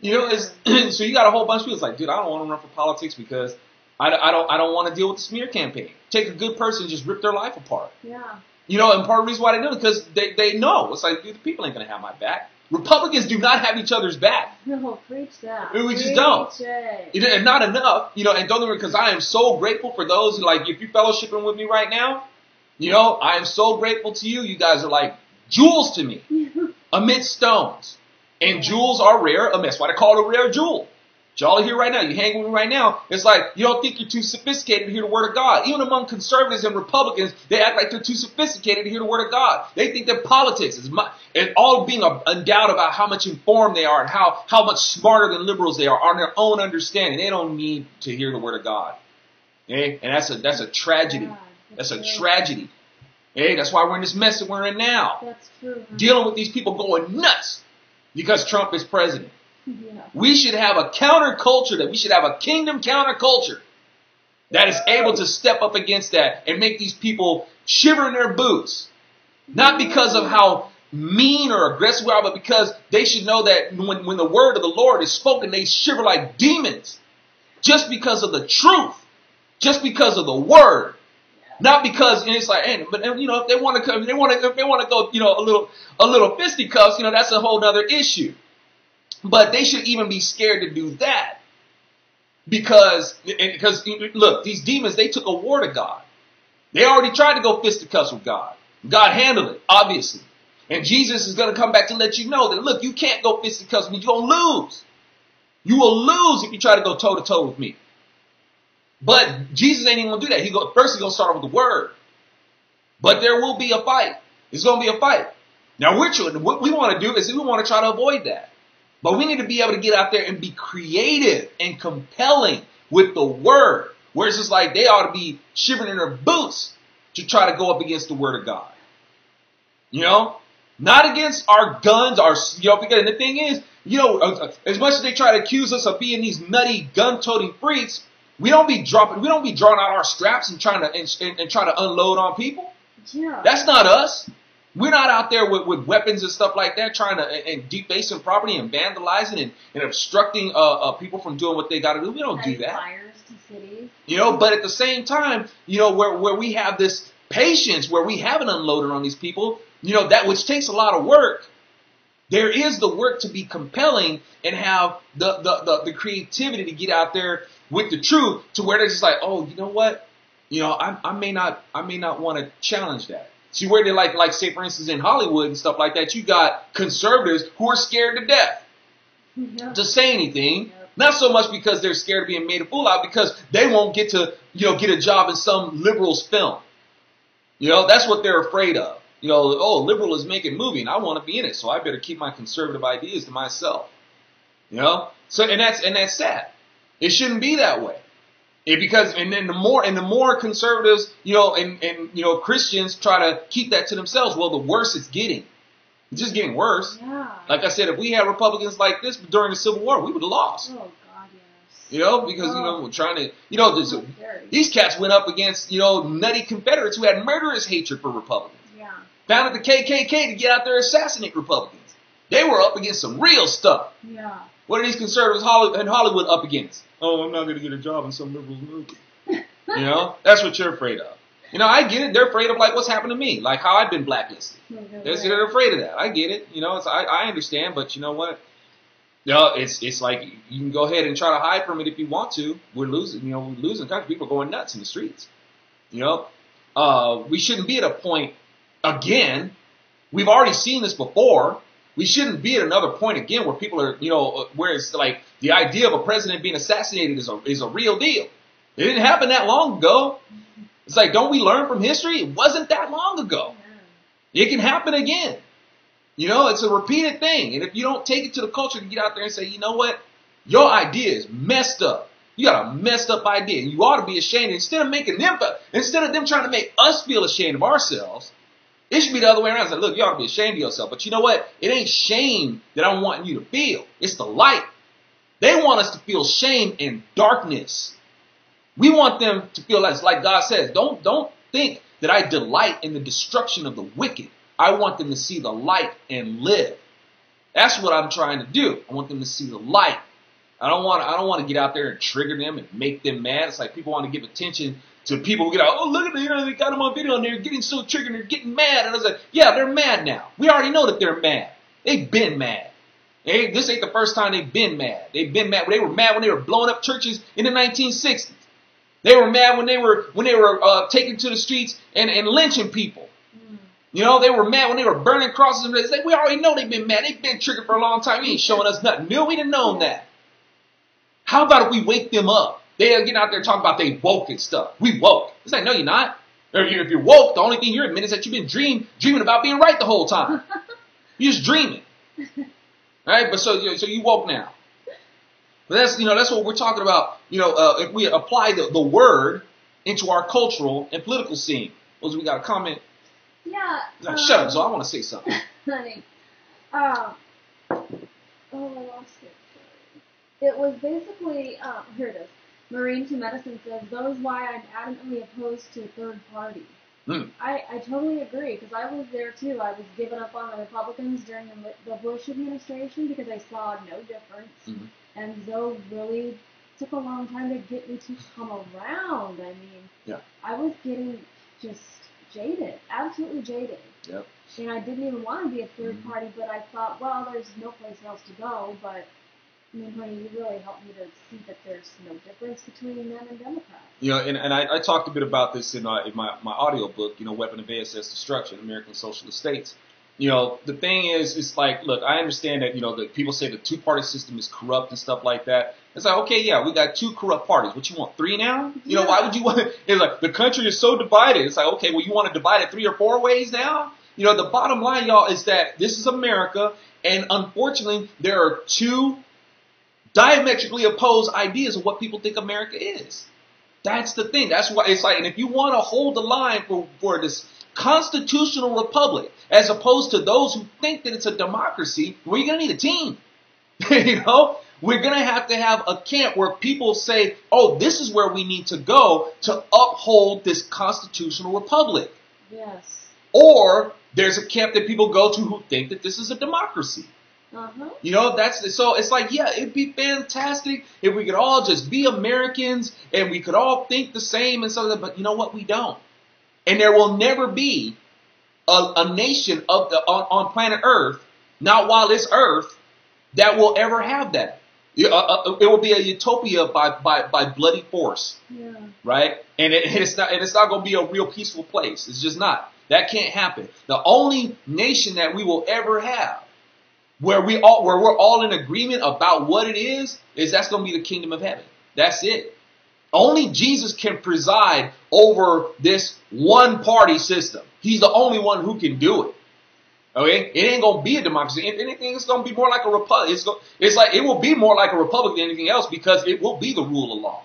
So you got a whole bunch of people. It's like, dude, I don't want to run for politics because I don't want to deal with the smear campaign. Take a good person and just rip their life apart. Yeah. And part of the reason why they do it because they know. It's like, dude, the people ain't going to have my back. Republicans do not have each other's back. No, preach that. We just don't. And not enough. And don't get me wrong, because I am so grateful for those who, like, if you're fellowshipping with me right now, I am so grateful to you. You guys are like jewels to me amidst stones. And jewels are rare. That's why they call it a rare jewel. Y'all are here right now. You hang with me right now. It's like you don't think you're too sophisticated to hear the word of God. Even among conservatives and Republicans, they act like they're too sophisticated to hear the word of God. They think that politics is and all being a doubt about how much informed they are and how much smarter than liberals they are on their own understanding. They don't need to hear the word of God. Okay? And that's a tragedy. Yeah, that's a tragedy. Hey, that's why we're in this mess that we're in now. That's true. Huh? Dealing with these people going nuts because Trump is president. Yeah. We should have a counterculture, we should have a kingdom counterculture that is able to step up against that and make these people shiver in their boots. Not because of how mean or aggressive we are, but because they should know that when the word of the Lord is spoken, they shiver like demons. Just because of the truth. Just because of the word. Not because it's like, but if they want to go, a little fisticuffs, that's a whole other issue. But they should even be scared to do that. Because look, these demons, they took a war to God. They already tried to go fisticuffs with God. God handled it, obviously. And Jesus is going to come back to let you know that, look, you can't go fisticuffs with me. You're going to lose. You will lose if you try to go toe-to-toe with me. But Jesus ain't even going to do that. First he's going to start with the word. But there will be a fight. It's going to be a fight. Now, what we want to do is we want to try to avoid that. But we need to be able to get out there and be creative and compelling with the word. Where it's just like they ought to be shivering in their boots to try to go up against the word of God. Not against our guns, because the thing is, as much as they try to accuse us of being these nutty gun-toting freaks, we don't be drawing out our straps and trying to unload on people. Yeah. That's not us. We're not out there with weapons and stuff like that trying to and defacing property and vandalizing and obstructing people from doing what they got to do. We don't do that. Fires to cities. But at the same time, where we have this patience, where we haven't unloaded on these people, that which takes a lot of work. There is the work to be compelling and have the creativity to get out there with the truth to where they're just like, oh, you know what? I may not want to challenge that. See, where they like say, for instance, in Hollywood and stuff like that, you got conservatives who are scared to death to say anything. Yep. Not so much because they're scared of being made a fool out, because they won't get to, get a job in some liberal's film. That's what they're afraid of. Liberal is making a movie and I want to be in it, so I better keep my conservative ideas to myself. So and that's sad. It shouldn't be that way. The more conservatives, and Christians try to keep that to themselves, well, the worse it's getting. It's just getting worse. Yeah. Like I said, if we had Republicans like this during the Civil War, we would have lost. Oh God, yes. Because we're trying to, these cats went up against nutty Confederates who had murderous hatred for Republicans. Yeah. Founded the KKK to get out there and assassinate Republicans. They were up against some real stuff. Yeah. What are these conservatives in Hollywood up against? Oh, I'm not going to get a job in some liberal's movie. That's what you're afraid of. I get it. They're afraid of what's happened to me, like how I've been blacklisted. They're afraid of that. I get it. I understand, but you know what? It's like you can go ahead and try to hide from it if you want to. We're losing. We're losing country. People are going nuts in the streets. We shouldn't be at a point again. We've already seen this before. We shouldn't be at another point again where people are, where it's like the idea of a president being assassinated is a real deal. It didn't happen that long ago. It's like, don't we learn from history? It wasn't that long ago. It can happen again. It's a repeated thing. And if you don't take it to the culture to get out there and say, you know what? Your idea is messed up. You got a messed up idea. And you ought to be ashamed. Instead of them trying to make us feel ashamed of ourselves, it should be the other way around. It's like, look, you ought to be ashamed of yourself. But you know what? It ain't shame that I'm wanting you to feel. It's the light. They want us to feel shame and darkness. We want them to feel like God says, don't think that I delight in the destruction of the wicked. I want them to see the light and live. That's what I'm trying to do. I want them to see the light. I don't want to get out there and trigger them and make them mad. It's like people want to give attention to people who get out, oh, look at them, they got them on video and they're getting so triggered and they're getting mad. And I was like, yeah, they're mad now. We already know that they're mad. They've been mad. Hey, this ain't the first time they've been mad. They've been mad. They were mad when they were blowing up churches in the 1960s. They were mad when they were taking to the streets and lynching people. They were mad when they were burning crosses. And it's like, we already know they've been mad. They've been triggered for a long time. He ain't showing us nothing new. We didn't know that. How about if we wake them up? They're getting out there talking about they woke and stuff. We woke. It's like, no, you're not. If you're woke, the only thing you're admitting is that you've been dreaming about being right the whole time. You're just dreaming. All right? But so you woke now. But that's what we're talking about. If we apply the word into our cultural and political scene. Those we got a comment. Yeah. Shut up, so I want to say something. Honey. I lost it. It was basically, here it is. Marine to Medicine says, that is why I'm adamantly opposed to a third party. I totally agree, because I was there too. I was giving up on the Republicans during the Bush administration because I saw no difference. Mm-hmm. And Zoe really took a long time to get me to come around. I mean, I was getting just jaded, absolutely jaded. Yep. And I didn't even want to be a third party, but I thought, well, there's no place else to go, but I mean, honey, you really helped me to see that there's no difference between them and Democrats. And I talked a bit about this in my audio book, Weapon of Mass Destruction, American Socialist States. The thing is, it's like, look, I understand that, that people say the two-party system is corrupt and stuff like that. It's like, okay, yeah, we got two corrupt parties. What, you want three now? Why would you want – it's like the country is so divided. It's like, okay, well, you want to divide it 3 or 4 ways now? The bottom line, y'all, is that this is America, and unfortunately, there are two diametrically opposed ideas of what people think America is. That's the thing. That's why it's like, and if you want to hold the line for this constitutional republic, as opposed to those who think that it's a democracy, well, you're going to need a team. We're going to have a camp where people say, oh, this is where we need to go to uphold this constitutional republic. Yes. Or there's a camp that people go to who think that this is a democracy. So it's like, yeah, it'd be fantastic if we could all just be Americans and we could all think the same and stuff. But you know what? We don't. And there will never be a nation on planet Earth, not while it's Earth, that will ever have that. It will be a utopia by bloody force. Yeah. Right? And it's not going to be a real peaceful place. It's just not. That can't happen. The only nation that we will ever have where we're all in agreement about what it is that's going to be the kingdom of heaven. That's it. Only Jesus can preside over this one-party system. He's the only one who can do it. Okay? It ain't going to be a democracy. If anything, it's going to be more like a republic. It will be more like a republic than anything else because it will be the rule of law.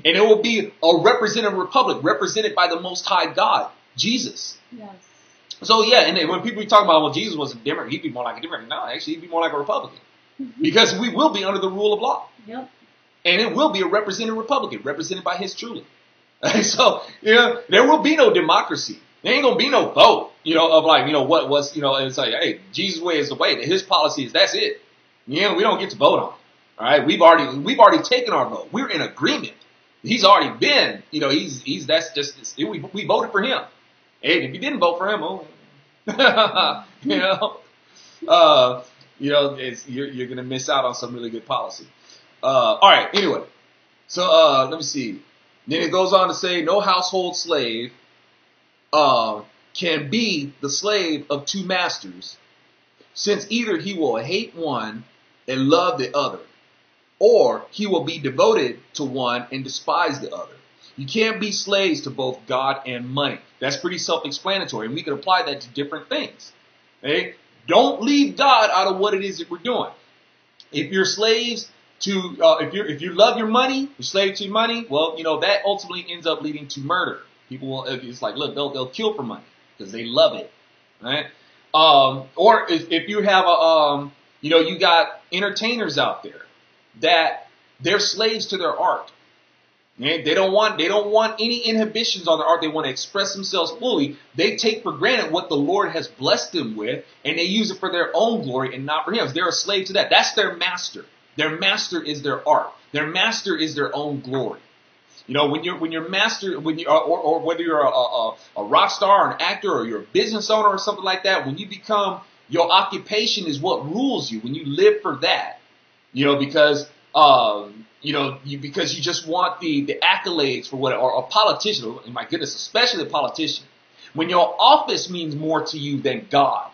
And it will be a representative republic represented by the Most High God, Jesus. Yes. So, yeah, and when people talk about, well, Jesus wasn't different, he'd be more like a different. No, actually, he'd be more like a Republican. Because we will be under the rule of law. Yep. And it will be a representative Republican, represented by his truly. So, there will be no democracy. There ain't going to be no vote, of like, what was, it's like, hey, Jesus' way is the way. That his policy is, that's it. We don't get to vote on it. All right? We've already taken our vote. We're in agreement. He's already been, that's just, we voted for him. And if you didn't vote for him, you're going to miss out on some really good policy. All right. Anyway, so let me see. Then it goes on to say, no household slave can be the slave of two masters, since either he will hate one and love the other, or he will be devoted to one and despise the other. You can't be slaves to both God and money. That's pretty self-explanatory, and we can apply that to different things. Okay? Don't leave God out of what it is that we're doing. If you're slaves to, if you love your money, you're slave to your money. Well, that ultimately ends up leading to murder. People will, it's like, look, they'll kill for money because they love it, right? Or if you have you got entertainers out there that they're slaves to their art. Okay? They don't want any inhibitions on their art. They want to express themselves fully. They take for granted what the Lord has blessed them with, and they use it for their own glory and not for Him. They're a slave to that. That's their master. Their master is their art. Their master is their own glory. When you're master, or whether you're a rock star, or an actor, or you're a business owner or something like that, when you become, your occupation is what rules you. When you live for that, because you just want the accolades for what, or a politician, oh my goodness, especially a politician. When your office means more to you than God,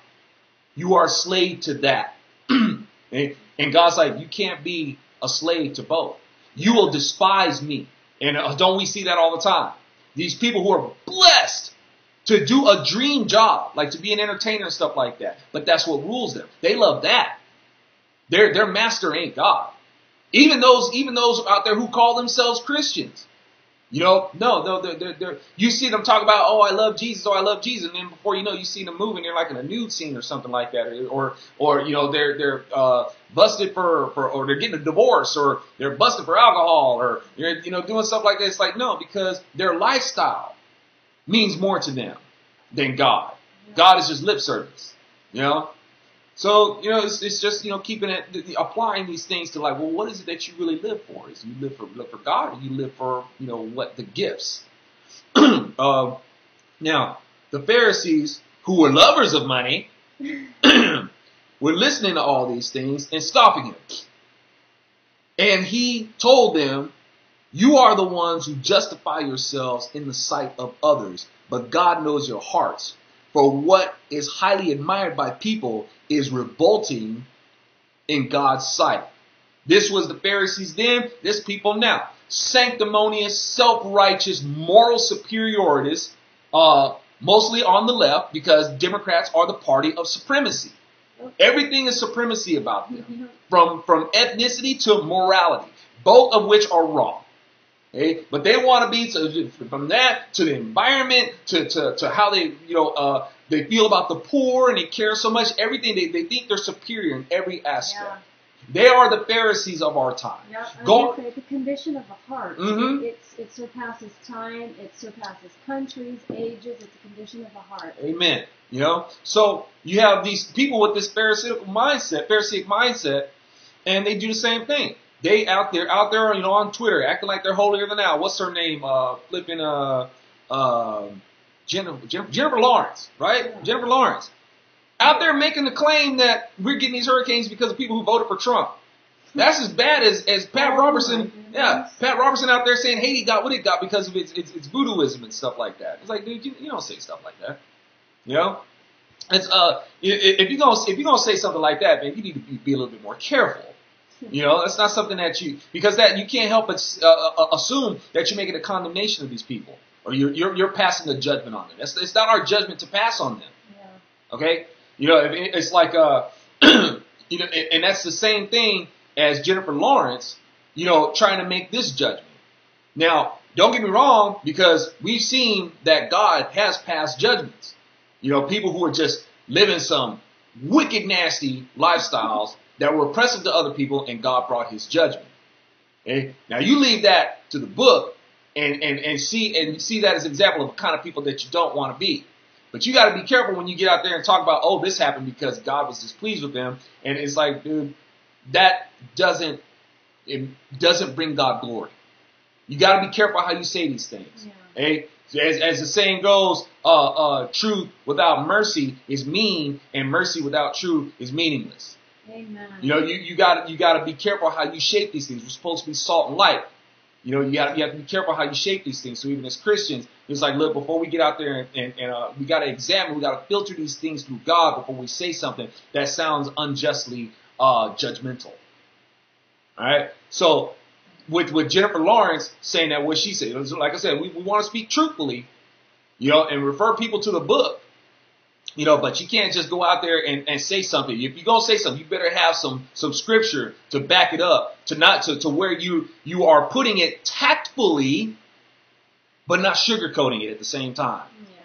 you are a slave to that. And God's like, you can't be a slave to both. You will despise me. And don't we see that all the time? These people who are blessed to do a dream job, like to be an entertainer and stuff like that. But that's what rules them. They love that. Their master ain't God. Even those out there who call themselves Christians. No, they're you see them talk about, oh, I love Jesus, and then before you know, you see them moving, they're like in a nude scene or something like that, or they're busted for or they're getting a divorce, or they're busted for alcohol, or they're doing stuff like that. It's like, no, because their lifestyle means more to them than God. God is just lip service, So, it's just, keeping it, applying these things to like, well, what is it that you really live for? Is you live for God, or you live for, what the gifts? Now, the Pharisees, who were lovers of money, were listening to all these things and stopping him. And he told them, you are the ones who justify yourselves in the sight of others, but God knows your hearts. For what is highly admired by people is revolting in God's sight. This was the Pharisees then, this people now. Sanctimonious, self-righteous, moral superiorities, mostly on the left, because Democrats are the party of supremacy. Everything is supremacy about them, from ethnicity to morality, both of which are wrong. Okay? But they want to be, from that to the environment to how they they feel about the poor, and they care so much. Everything, they think they're superior in every aspect. Yeah. They are the Pharisees of our time. Yeah, the condition of the heart. Mm-hmm. It surpasses time. It surpasses countries, ages. It's a condition of the heart. Amen. So you have these people with this Pharisaic mindset, and they do the same thing. They out there, on Twitter, acting like they're holier than thou. What's her name? Jennifer Lawrence, right? Yeah. Jennifer Lawrence. Out there making the claim that we're getting these hurricanes because of people who voted for Trump. That's as bad as Pat Robertson. Yeah, Pat Robertson out there saying Haiti got what it got because of its voodooism and stuff like that. It's like, dude, you don't say stuff like that. It's if you're gonna say something like that, man, you need to be a little bit more careful. That's not something that you can't help but assume that you're making a condemnation of these people, or you're passing a judgment on them. It's not our judgment to pass on them. Yeah. Okay, it's like and that's the same thing as Jennifer Lawrence, trying to make this judgment. Now, don't get me wrong, because we've seen that God has passed judgments. People who are just living some wicked, nasty lifestyles that were oppressive to other people, and God brought His judgment. Okay? Now you leave that to the book and see that as an example of the kind of people that you don't want to be. But you got to be careful when you get out there and talk about, oh, this happened because God was displeased with them, and it's like, dude, that doesn't bring God glory. You got to be careful how you say these things. Yeah. Okay? As the saying goes, truth without mercy is mean, and mercy without truth is meaningless. Amen. You got to be careful how you shape these things. We're supposed to be salt and light. You know, you have to be careful how you shape these things. So even as Christians, it's like, look, before we get out there and we got to examine, we got to filter these things through God before we say something that sounds unjustly judgmental. All right. So with Jennifer Lawrence saying that what she said, like I said, we want to speak truthfully, you know, and refer people to the book. You know, but you can't just go out there and say something. If you're going to say something, you better have some scripture to back it up, to where you are putting it tactfully, but not sugarcoating it at the same time. Yeah.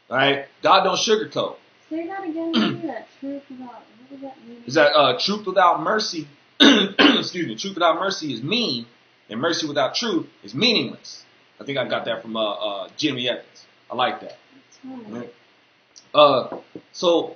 All right? God don't sugarcoat. Say that again, maybe that truth without, what does that mean? Is that truth without mercy, excuse me, truth without mercy is mean, and mercy without truth is meaningless. I think I got that from Jimmy Evans. I like that. That's right. Right? So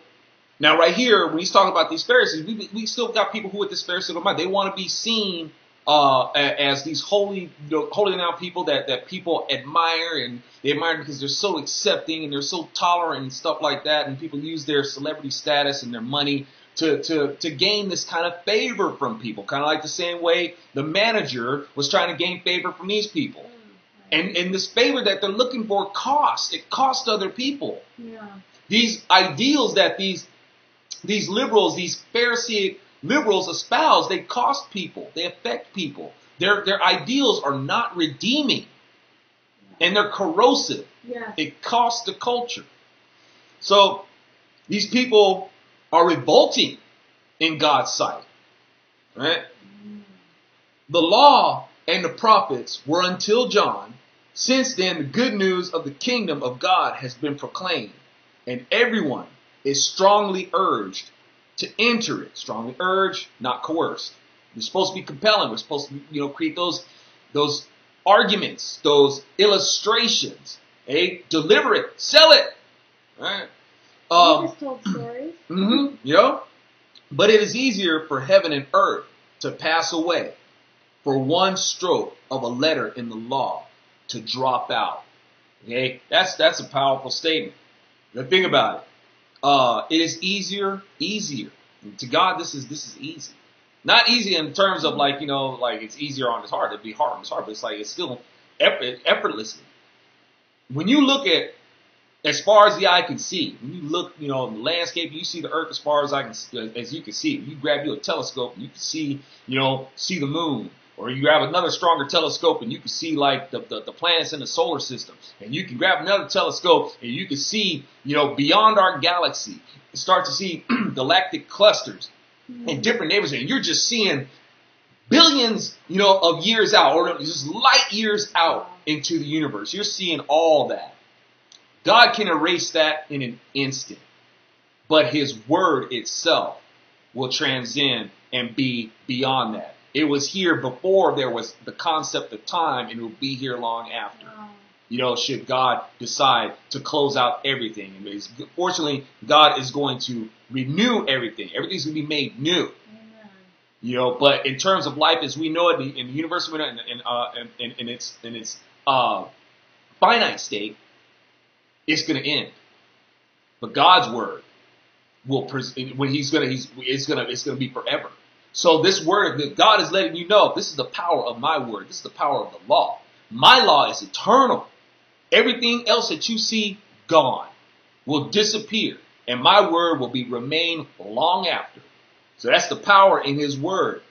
now right here, when he's talking about these Pharisees, we still got people who with this Pharisaical mind, they want to be seen as these holy now people that people admire, and they admire because they're so accepting and they're so tolerant and stuff like that, and people use their celebrity status and their money to gain this kind of favor from people, kind of like the same way the manager was trying to gain favor from these people. And this favor that they're looking for it costs other people. Yeah. These ideals that these liberals, these Pharisee liberals espouse, they cost people. They affect people. Their ideals are not redeeming. And they're corrosive. Yes. It costs the culture. So these people are revolting in God's sight. Right? The law and the prophets were until John. Since then, the good news of the kingdom of God has been proclaimed. And everyone is strongly urged to enter it. Strongly urged, not coerced. We're supposed to be compelling. We're supposed to, create those arguments, those illustrations. Hey, deliver it, sell it. All right. You just told stories. But it is easier for heaven and earth to pass away for one stroke of a letter in the law to drop out. Okay, that's a powerful statement. The thing about it, it is easier. And to God, this is easy. Not easy in terms of like it's easier on his heart. It'd be hard on his heart, but it's still effortlessly. When you look at as far as the eye can see, when you look, in the landscape, you see the earth as far as as you can see. You grab you a telescope and you can see, see the moon. Or you grab another stronger telescope and you can see like the planets in the solar system. And you can grab another telescope and you can see, beyond our galaxy. You start to see galactic clusters and different neighbors. And you're just seeing billions, of years out, or just light years out into the universe. You're seeing all that. God can erase that in an instant. But his word itself will transcend and be beyond that. It was here before there was the concept of time, and it will be here long after. Should God decide to close out everything. And fortunately, God is going to renew everything. Everything's going to be made new. Amen. But in terms of life as we know it in the universe, in its finite state, it's going to end. But God's word will it's going to be forever. So this word that God is letting you know, this is the power of my word. This is the power of the law. My law is eternal. Everything else that you see gone will disappear. And my word will remain long after. So that's the power in his word.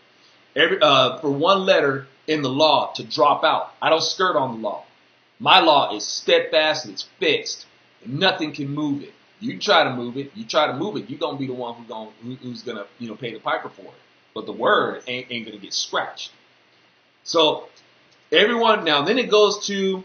For one letter in the law to drop out. I don't skirt on the law. My law is steadfast and it's fixed. And nothing can move it. You try to move it. You're going to be the one who's going to pay the piper for it. But the word ain't going to get scratched. So everyone, now then it goes to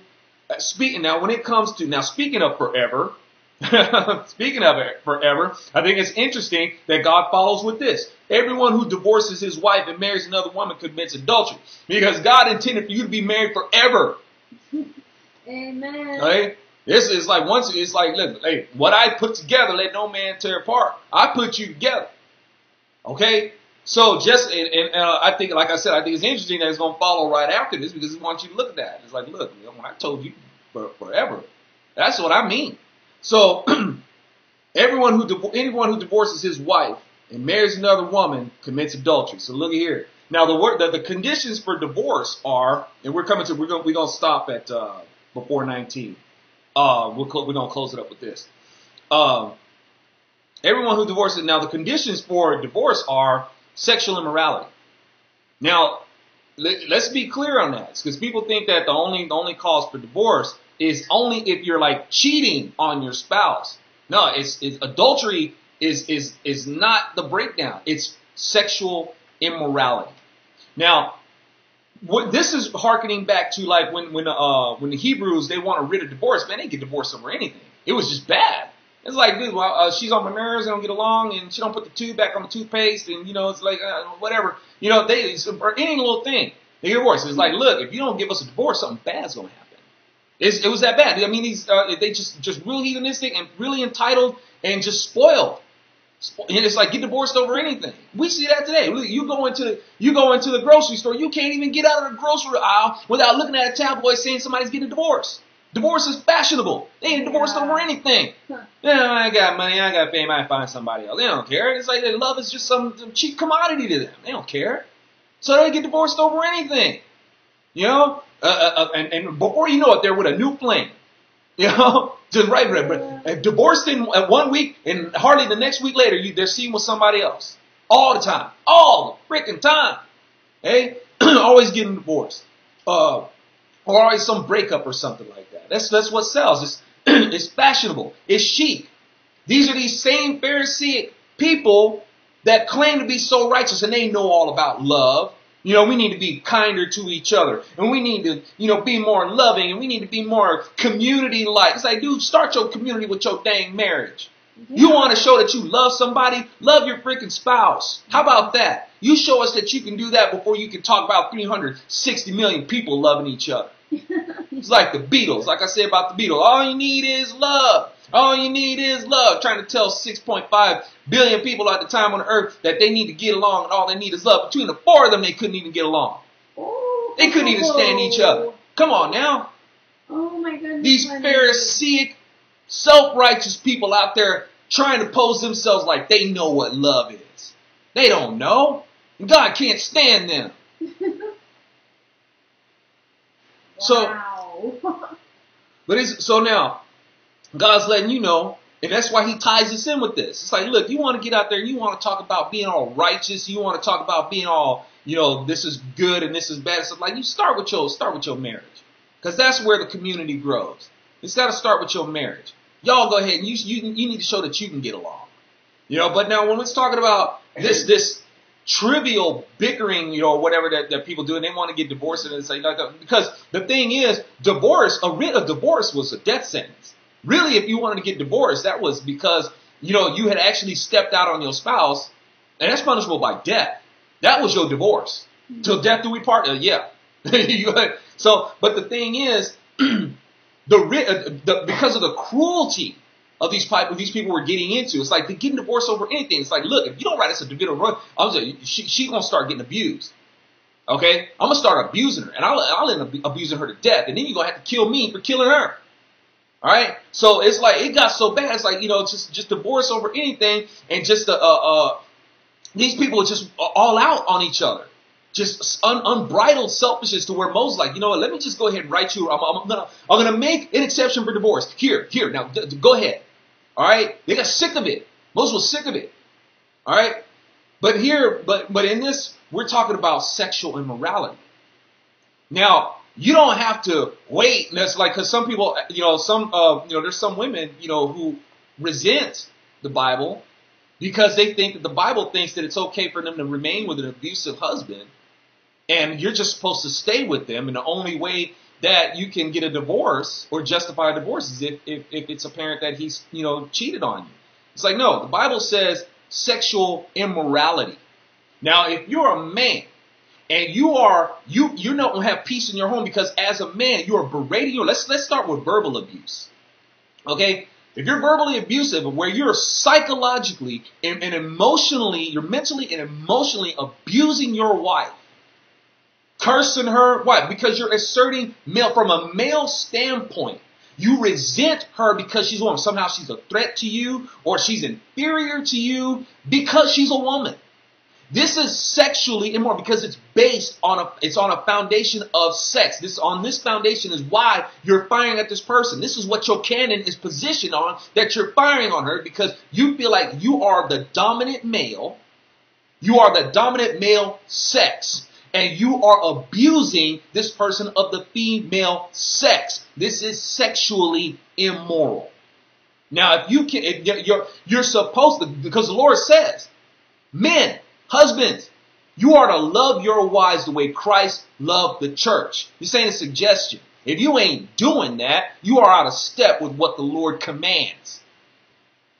speaking. Now when it comes to, speaking of forever, I think it's interesting that God follows with this. Everyone who divorces his wife and marries another woman commits adultery. Because God intended for you to be married forever. Amen. Right? This is like listen, hey, what I put together, let no man tear apart. I put you together. Okay? So I think, like I said, I think it's interesting that it's going to follow right after this because he wants you to look at that. It's like, look, when I told you forever, that's what I mean. So anyone who divorces his wife and marries another woman commits adultery. So look at here. Now the conditions for divorce are, and we're gonna stop at before 19. We're gonna close it up with this. Everyone who divorces. Now the conditions for divorce are sexual immorality. Now let's be clear on that, because people think that the only cause for divorce is only if you're like cheating on your spouse. No, it's adultery is not the breakdown. It's sexual immorality. Now, this is hearkening back to like when the Hebrews, they want to rid of divorce. Man, they get divorced over anything. It was just bad. It's like, dude, she's on my nerves, they don't get along, and she don't put the tube back on the toothpaste, and it's like whatever. For any little thing, they get divorced. It's like, look, if you don't give us a divorce, something bad's gonna happen. It was that bad. I mean, they just really hedonistic and really entitled and just spoiled. And it's like, get divorced over anything. We see that today. You go into the grocery store, you can't even get out of the grocery aisle without looking at a tabloid saying somebody's getting divorced. Divorce is fashionable. They ain't divorced over anything. I got money, I got fame, I find somebody else. They don't care. It's like love is just some cheap commodity to them. They don't care. So they get divorced over anything. And before you know it, they're with a new flame. Just right. Divorced in 1 week, and hardly the next week later, they're seen with somebody else. All the time. All the freaking time. Hey? Always getting divorced. Or always some breakup or something like that. That's what sells. It's fashionable. It's chic. These are these same Pharisee people that claim to be so righteous, and they know all about love. We need to be kinder to each other, and we need to, be more loving, and we need to be more community-like. It's like, dude, start your community with your dang marriage. Yeah. You want to show that you love somebody? Love your freaking spouse. How about that? You show us that you can do that before you can talk about 360 million people loving each other. It's like the Beatles. Like I said about the Beatles, all you need is love. All you need is love. Trying to tell 6.5 billion people at the time on the earth that they need to get along, and all they need is love. Between the 4 of them, they couldn't even get along. They couldn't even stand each other. Come on now. Oh my goodness. These Pharisaic, self-righteous people out there trying to pose themselves like they know what love is. They don't know. God can't stand them. Wow. So now, God's letting you know, and that's why he ties us in with this. It's like, look, you want to get out there and you want to talk about being all righteous. You want to talk about being all, this is good and this is bad. It's like, you start with your marriage, because that's where the community grows. It's got to start with your marriage. Y'all go ahead and you need to show that you can get along. But now when it's talking about this trivial bickering, whatever that people do, and they want to get divorced, and it's like, because the thing is, a writ of divorce was a death sentence. Really, if you wanted to get divorced, that was because, you had actually stepped out on your spouse, and that's punishable by death. That was your divorce. Till death do we part? Yeah. But the thing is, because of the cruelty of these people were getting into, it's like they're getting divorced over anything. It's like, look, if you don't write us a divorce, I'm saying she's gonna start getting abused. Okay, I'm gonna start abusing her, and I'll end up abusing her to death, and then you're gonna have to kill me for killing her. All right, so it's like it got so bad. It's like just divorce over anything, and just these people are just all out on each other, just unbridled selfishness to where Moses like, let me just go ahead and write you. I'm gonna make an exception for divorce. Here, now go ahead. All right, they got sick of it. Moses was sick of it. All right, but in this, we're talking about sexual immorality. Now, you don't have to wait. And that's like, because some people, there's some women, who resent the Bible because they think that the Bible thinks that it's okay for them to remain with an abusive husband, and you're just supposed to stay with them. And the only way that you can get a divorce or justify a divorce is if it's apparent that he's, cheated on you. It's like, no, the Bible says sexual immorality. Now, if you're a man and you not going to have peace in your home because as a man, you are berating let's start with verbal abuse. Okay? If you're verbally abusive, where you're psychologically and emotionally, you're mentally and emotionally abusing your wife, cursing her, why? Because you're asserting from a male standpoint. You resent her because she's a woman. Somehow she's a threat to you, or she's inferior to you because she's a woman. This is sexually immoral because it's based on a foundation of sex. This foundation is why you're firing at this person. This is what your cannon is positioned on, that you're firing on her because you feel like you are the dominant male. You are the dominant male sex. And you are abusing this person of the female sex. This is sexually immoral. Now, you're supposed to, because the Lord says, men, husbands, you are to love your wives the way Christ loved the church. This ain't a suggestion. If you ain't doing that, you are out of step with what the Lord commands.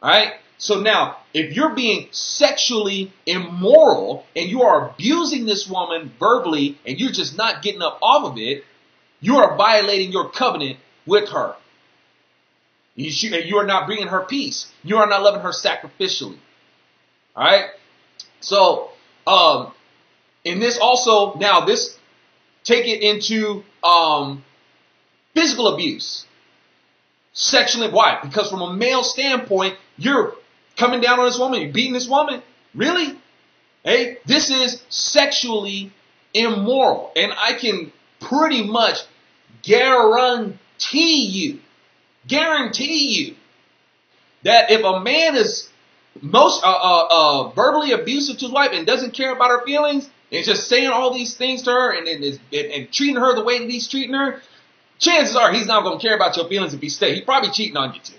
All right? So now, if you're being sexually immoral and you are abusing this woman verbally and you're just not getting up off of it, you are violating your covenant with her. You are not bringing her peace. You are not loving her sacrificially. All right? So, in this also, now this, take it into physical abuse. Sexually, why? Because from a male standpoint, you're coming down on this woman, you're beating this woman. Really? Hey, this is sexually immoral. And I can pretty much guarantee you that if a man is most verbally abusive to his wife and doesn't care about her feelings and just saying all these things to her and treating her the way that he's treating her, chances are he's not going to care about your feelings if he stays. He's probably cheating on you too.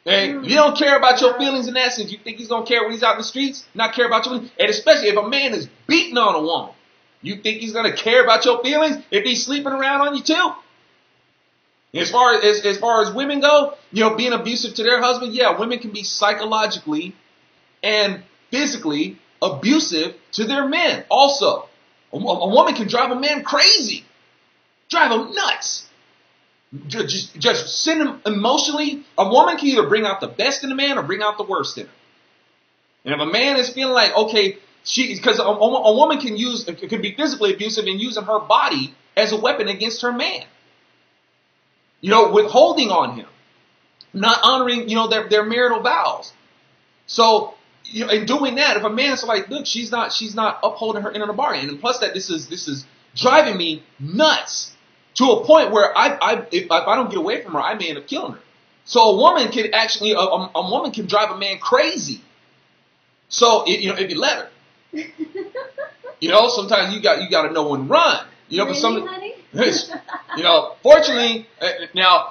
Okay? If you don't care about your feelings in that sense, you think he's going to care when he's out in the streets? Not care about your feelings? And especially if a man is beating on a woman, you think he's going to care about your feelings if he's sleeping around on you too? As far as women go, being abusive to their husband, yeah, women can be psychologically and physically abusive to their men also. A woman can drive a man crazy, drive him nuts. Just send him emotionally. A woman can either bring out the best in a man or bring out the worst in him. And if a man is feeling like, okay, because a woman can be physically abusive and using her body as a weapon against her man. Withholding on him, not honoring, their marital vows. So, in doing that, if a man is like, look, she's not upholding her end of the bargain, and plus that this is driving me nuts. To a point where if I don't get away from her, I may end up killing her. So a woman can actually, a woman can drive a man crazy. So if you let her, sometimes you got to know when to run. Really, some, honey? Fortunately, now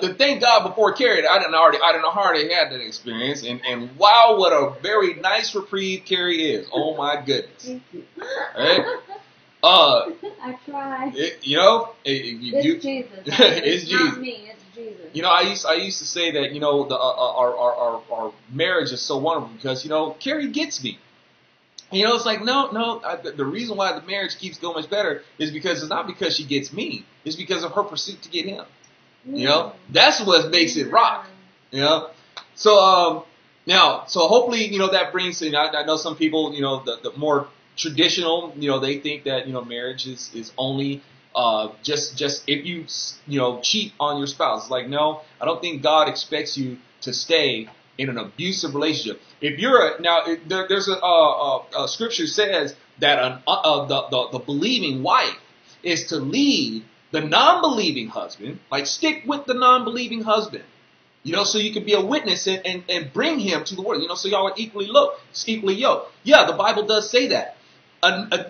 to thank God before Carrie, I didn't already had that experience, and wow, what a very nice reprieve Carrie is. Oh my goodness. Thank you. Right? I try. It's Jesus. It's Jesus. Not me. It's Jesus. I used to say that our marriage is so wonderful because Carrie gets me. It's like no. The reason why the marriage keeps going much better is because it's not because she gets me. It's because of her pursuit to get him. That's what makes it rock. So so hopefully so brings. I know some people the more traditional, they think that marriage is only just if you cheat on your spouse. It's like, no, I don't think God expects you to stay in an abusive relationship. If you're there's a scripture says that the believing wife is to lead the non-believing husband, like stick with the non-believing husband, so you can be a witness and bring him to the word, so y'all are equally yoked. Yeah, the Bible does say that.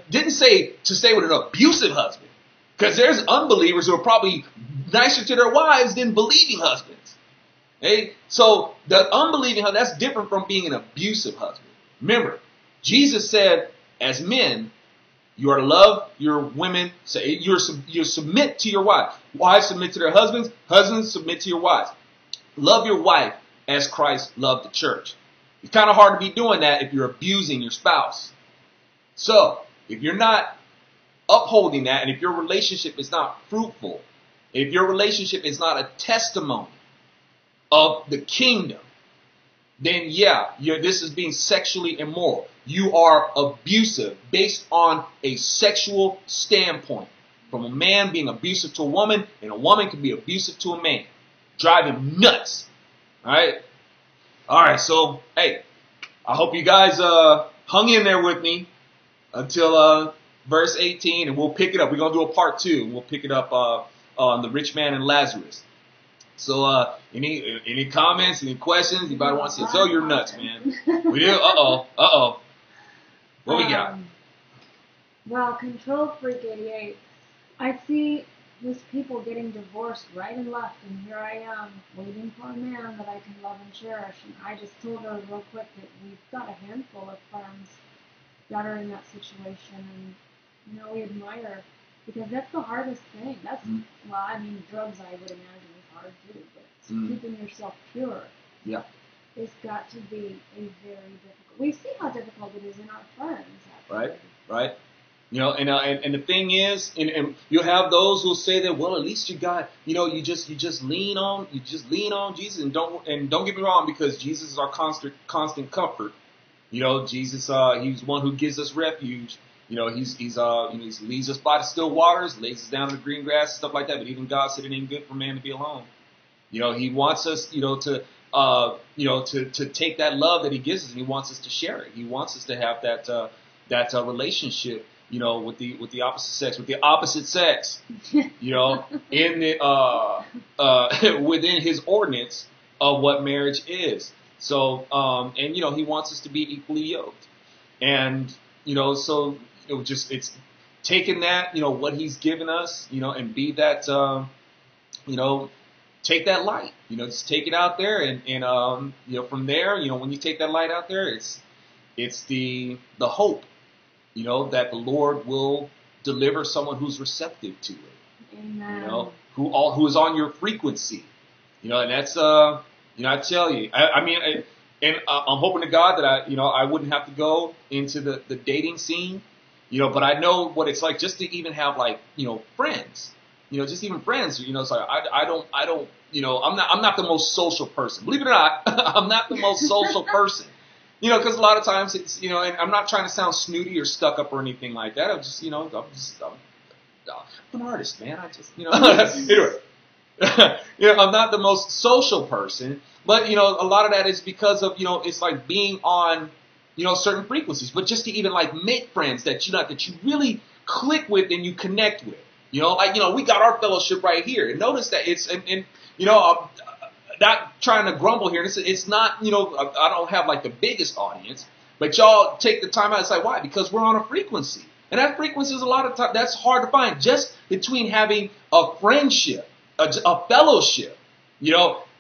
Didn't say to stay with an abusive husband, because there's unbelievers who are probably nicer to their wives than believing husbands. Okay? So the unbelieving husband, that's different from being an abusive husband. Remember, Jesus said, as men, you are to love your women. So you submit to your wife. Wives submit to their husbands. Husbands submit to your wives. Love your wife as Christ loved the church. It's kind of hard to be doing that if you're abusing your spouse. So, if you're not upholding that, and if your relationship is not fruitful, if your relationship is not a testimony of the kingdom, then this is being sexually immoral. You are abusive based on a sexual standpoint. From a man being abusive to a woman, and a woman can be abusive to a man. Drive him nuts. Alright, so, hey, I hope you guys hung in there with me until verse 18, and we'll pick it up. We're going to do a part 2. We'll pick it up on the rich man and Lazarus. So any comments, any questions? Anybody want to say, so you're nuts, man. We do? Uh-oh. What we got? Well, Control Freak 88. I see these people getting divorced right and left, and here I am waiting for a man that I can love and cherish. And I just told her real quick that we've got a handful of friends that are in that situation, and we admire, because that's the hardest thing. That's well, I mean, drugs I would imagine is hard too, but keeping yourself pure. Yeah. It's got to be a very difficult. We see how difficult it is in our friends. Actually. Right. And the thing is, and you'll have those who'll say that, well, at least you got, you just lean on Jesus, and don't get me wrong, because Jesus is our constant comfort. Jesus, he's one who gives us refuge. He leads us by the still waters, lays us down in the green grass, stuff like that. But even God said it ain't good for man to be alone. He wants us, to take that love that he gives us, and he wants us to share it. He wants us to have that relationship, with the opposite sex, in the, within his ordinance of what marriage is. So, he wants us to be equally yoked. And, it's taking that, what he's given us, and be that, take that light, just take it out there. And from there, when you take that light out there, it's the hope, that the Lord will deliver someone who's receptive to it. Amen. Who is on your frequency, and that's, I tell you, I'm hoping to God that I wouldn't have to go into the dating scene, but I know what it's like just to even have friends, just even friends, it's like, I don't, I'm not the most social person. Believe it or not, I'm not the most social person, because a lot of times it's, and I'm not trying to sound snooty or stuck up or anything like that. I'm just, I'm an artist, man. I just, anyway. I'm not the most social person, but, a lot of that is because of, it's like being on, certain frequencies, but just to even make friends that you really click with and you connect with, we got our fellowship right here. And notice that it's, I'm not trying to grumble here. It's not, I don't have the biggest audience, but y'all take the time out. It's like, why? Because we're on a frequency. And that frequency is a lot of time, that's hard to find just between having a friendship, a fellowship,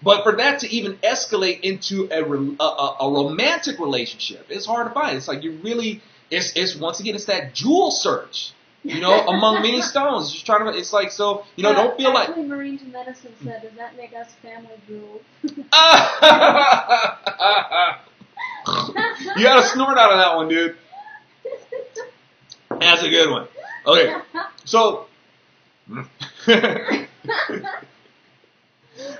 but for that to even escalate into a romantic relationship, it's hard to find. It's like it's once again, it's that jewel search, among many stones. Just trying to, it's like, so, don't feel like. Actually, Marine to Medicine said, does that make us family jewels? You got a snort out of that one, dude. That's a good one. Okay, so.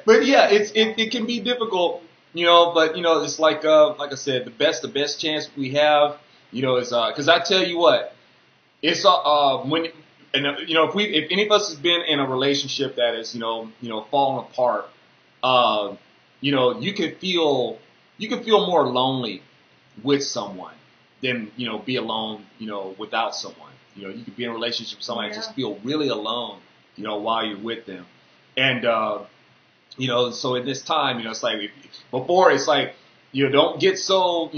But yeah, it can be difficult, but it's like I said, the best chance we have, is because I tell you what, it's when, and if any of us has been in a relationship that is falling apart, you can feel more lonely with someone than be alone without someone. You can be in a relationship with someone and just feel really alone while you're with them. And so in this time, it's like before, it's like don't get so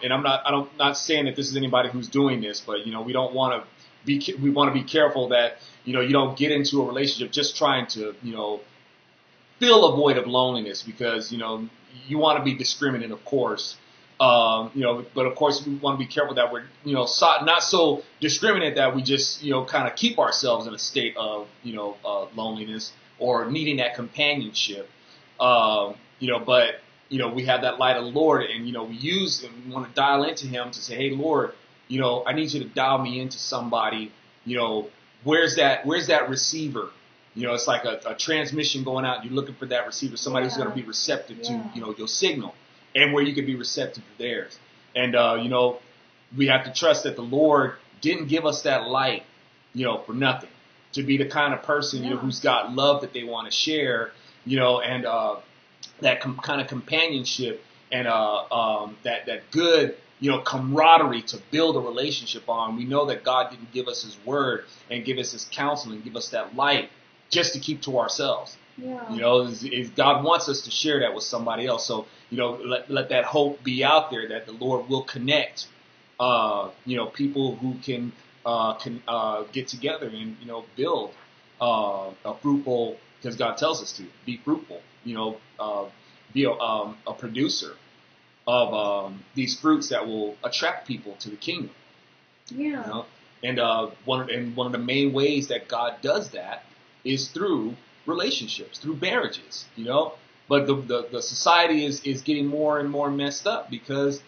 and I'm not saying that this is anybody who's doing this, but we want to be careful that you don't get into a relationship just trying to fill a void of loneliness, because you want to be discriminate, of course. But of course we want to be careful that we're, not so discriminate that we just, kind of keep ourselves in a state of, loneliness or needing that companionship. But, we have that light of the Lord, and, we want to dial into him to say, hey, Lord, I need you to dial me into somebody, where's that receiver? It's like a transmission going out. You're looking for that receiver, somebody who's going to be receptive to, your signal, and where you can be receptive to theirs. And, we have to trust that the Lord didn't give us that light, for nothing, to be the kind of person, who's got love that they want to share, and that kind of companionship and that good camaraderie to build a relationship on. We know that God didn't give us his word and give us his counsel and give us that light just to keep to ourselves. Yeah. God wants us to share that with somebody else. So, let that hope be out there that the Lord will connect, people who can get together and, build a fruitful, because God tells us to be fruitful, be a producer of these fruits that will attract people to the kingdom. Yeah. And one of the main ways that God does that is through relationships, through marriages. But the society is getting more and more messed up because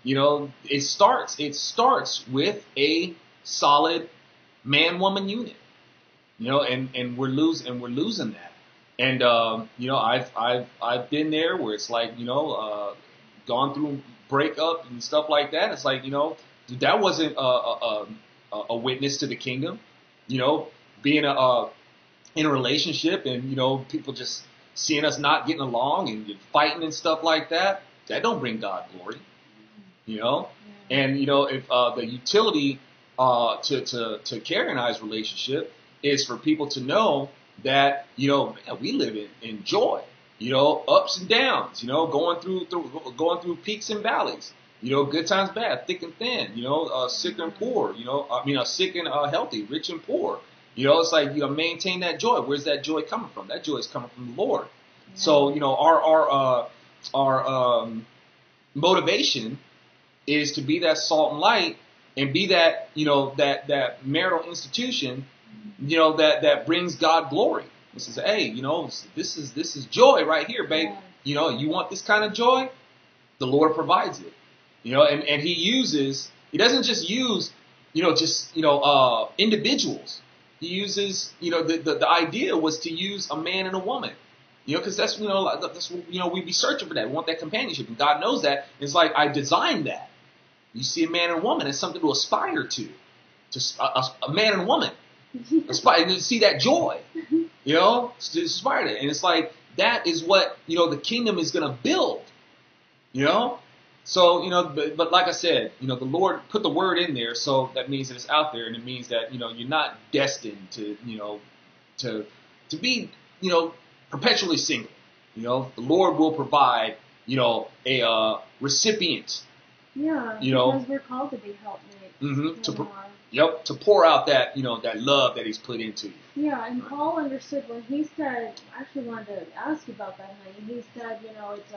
it starts with a solid man-woman unit. And we're losing that. And I've been there where it's like gone through breakup and stuff like that. It's like that wasn't a witness to the kingdom. Being in a relationship and people just seeing us not getting along and fighting and stuff like that. That don't bring God glory. And if the utility to Carrie and I's relationship is for people to know that we live in joy, ups and downs, going through peaks and valleys, good times, bad, thick and thin, sick and poor, sick and healthy, rich and poor. It's like maintain that joy. Where's that joy coming from? That joy is coming from the Lord. Yeah. So our motivation is to be that salt and light and be that that marital institution that brings God glory. It says, hey, this is joy right here, babe. Yeah. You want this kind of joy? The Lord provides it. And he doesn't just use individuals. He uses the idea was to use a man and a woman. Because that's we be searching for that. We want that companionship, and God knows that. It's like I designed that. You see a man and a woman, it's something to aspire to a man and a woman. Aspire to see that joy, to aspire to it. And it's like that is what the kingdom is going to build, So but like I said, the Lord put the word in there, so that means that it's out there, and it means that you're not destined to to be perpetually single. The Lord will provide a recipient. Yeah, because we're called to be helpmates. Mm-hmm. To pour out that that love that He's put into you. Yeah, and Paul understood when he said. I actually wanted to ask you about that, honey. He said, it's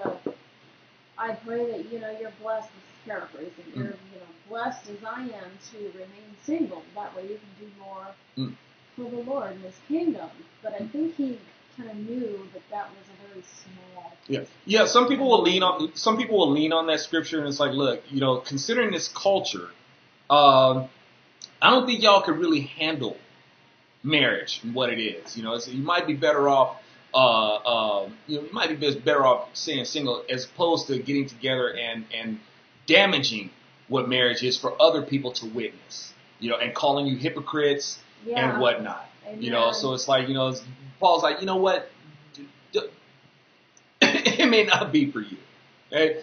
I pray that you're blessed. This is paraphrasing. Mm-hmm. You're blessed as I am to remain single. That way you can do more for the Lord and His kingdom. But I think he kind of knew that was a very small. Yeah. Some people will lean on that scripture, and it's like, look, considering this culture, I don't think y'all could really handle marriage and what it is. So you might be better off. You might be better off staying single as opposed to getting together and damaging what marriage is for other people to witness. And calling you hypocrites and whatnot. Amen. So it's like Paul's like, what? It may not be for you, okay?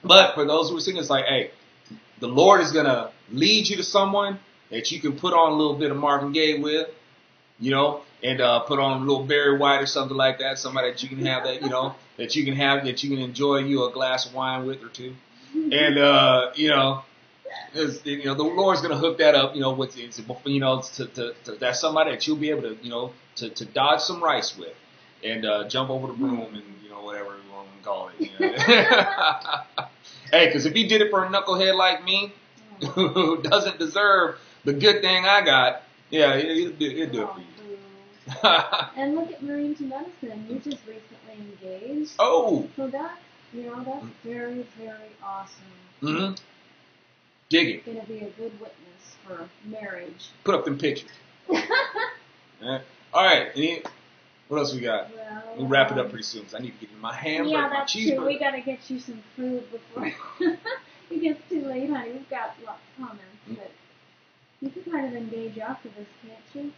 But for those who are single, it's like, hey, the Lord is gonna lead you to someone that you can put on a little bit of Marvin Gaye with, and put on a little Barry White or something like that. Somebody that you can have that you can enjoy you a glass of wine with or two, and the Lord's gonna hook that up, with to that's somebody that you'll be able to to dodge some rice with, and jump over the broom and whatever you want to call it. Hey, because if he did it for a knucklehead like me, who doesn't deserve the good thing I got, he'll do it for you. And look at Marine to Medicine. You just recently engaged. Oh. So that's that's very, very awesome. Mm-hmm. Dig it. It's going to be a good witness for marriage. Put up them pictures. All right. What else we got? Well, we'll wrap it up pretty soon because I need to get in my hamburger, yeah, my that's cheeseburger. true. We got to get you some food before it gets too late, honey. We've got lots of comments, but you can kind of engage after this, can't you?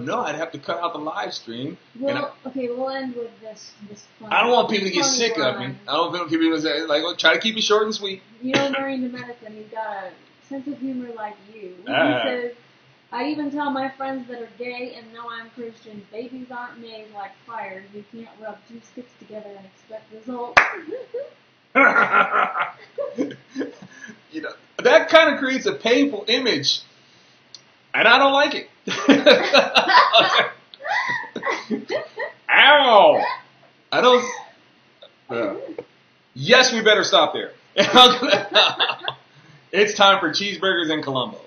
No, I'd have to cut out the live stream. Well, okay, we'll end with this fun. I don't want people to get funny sick of me. line. I don't want people to say, like, try to keep it short and sweet. You know, Marine to Medicine, he's got a sense of humor like you. He Ah. says, I even tell my friends that are gay and know I'm Christian, babies aren't made like fire. You can't rub two sticks together and expect results. You know, that kind of creates a painful image, and I don't like it. Ow! I don't. Yes, we better stop there. It's time for cheeseburgers in Colombo.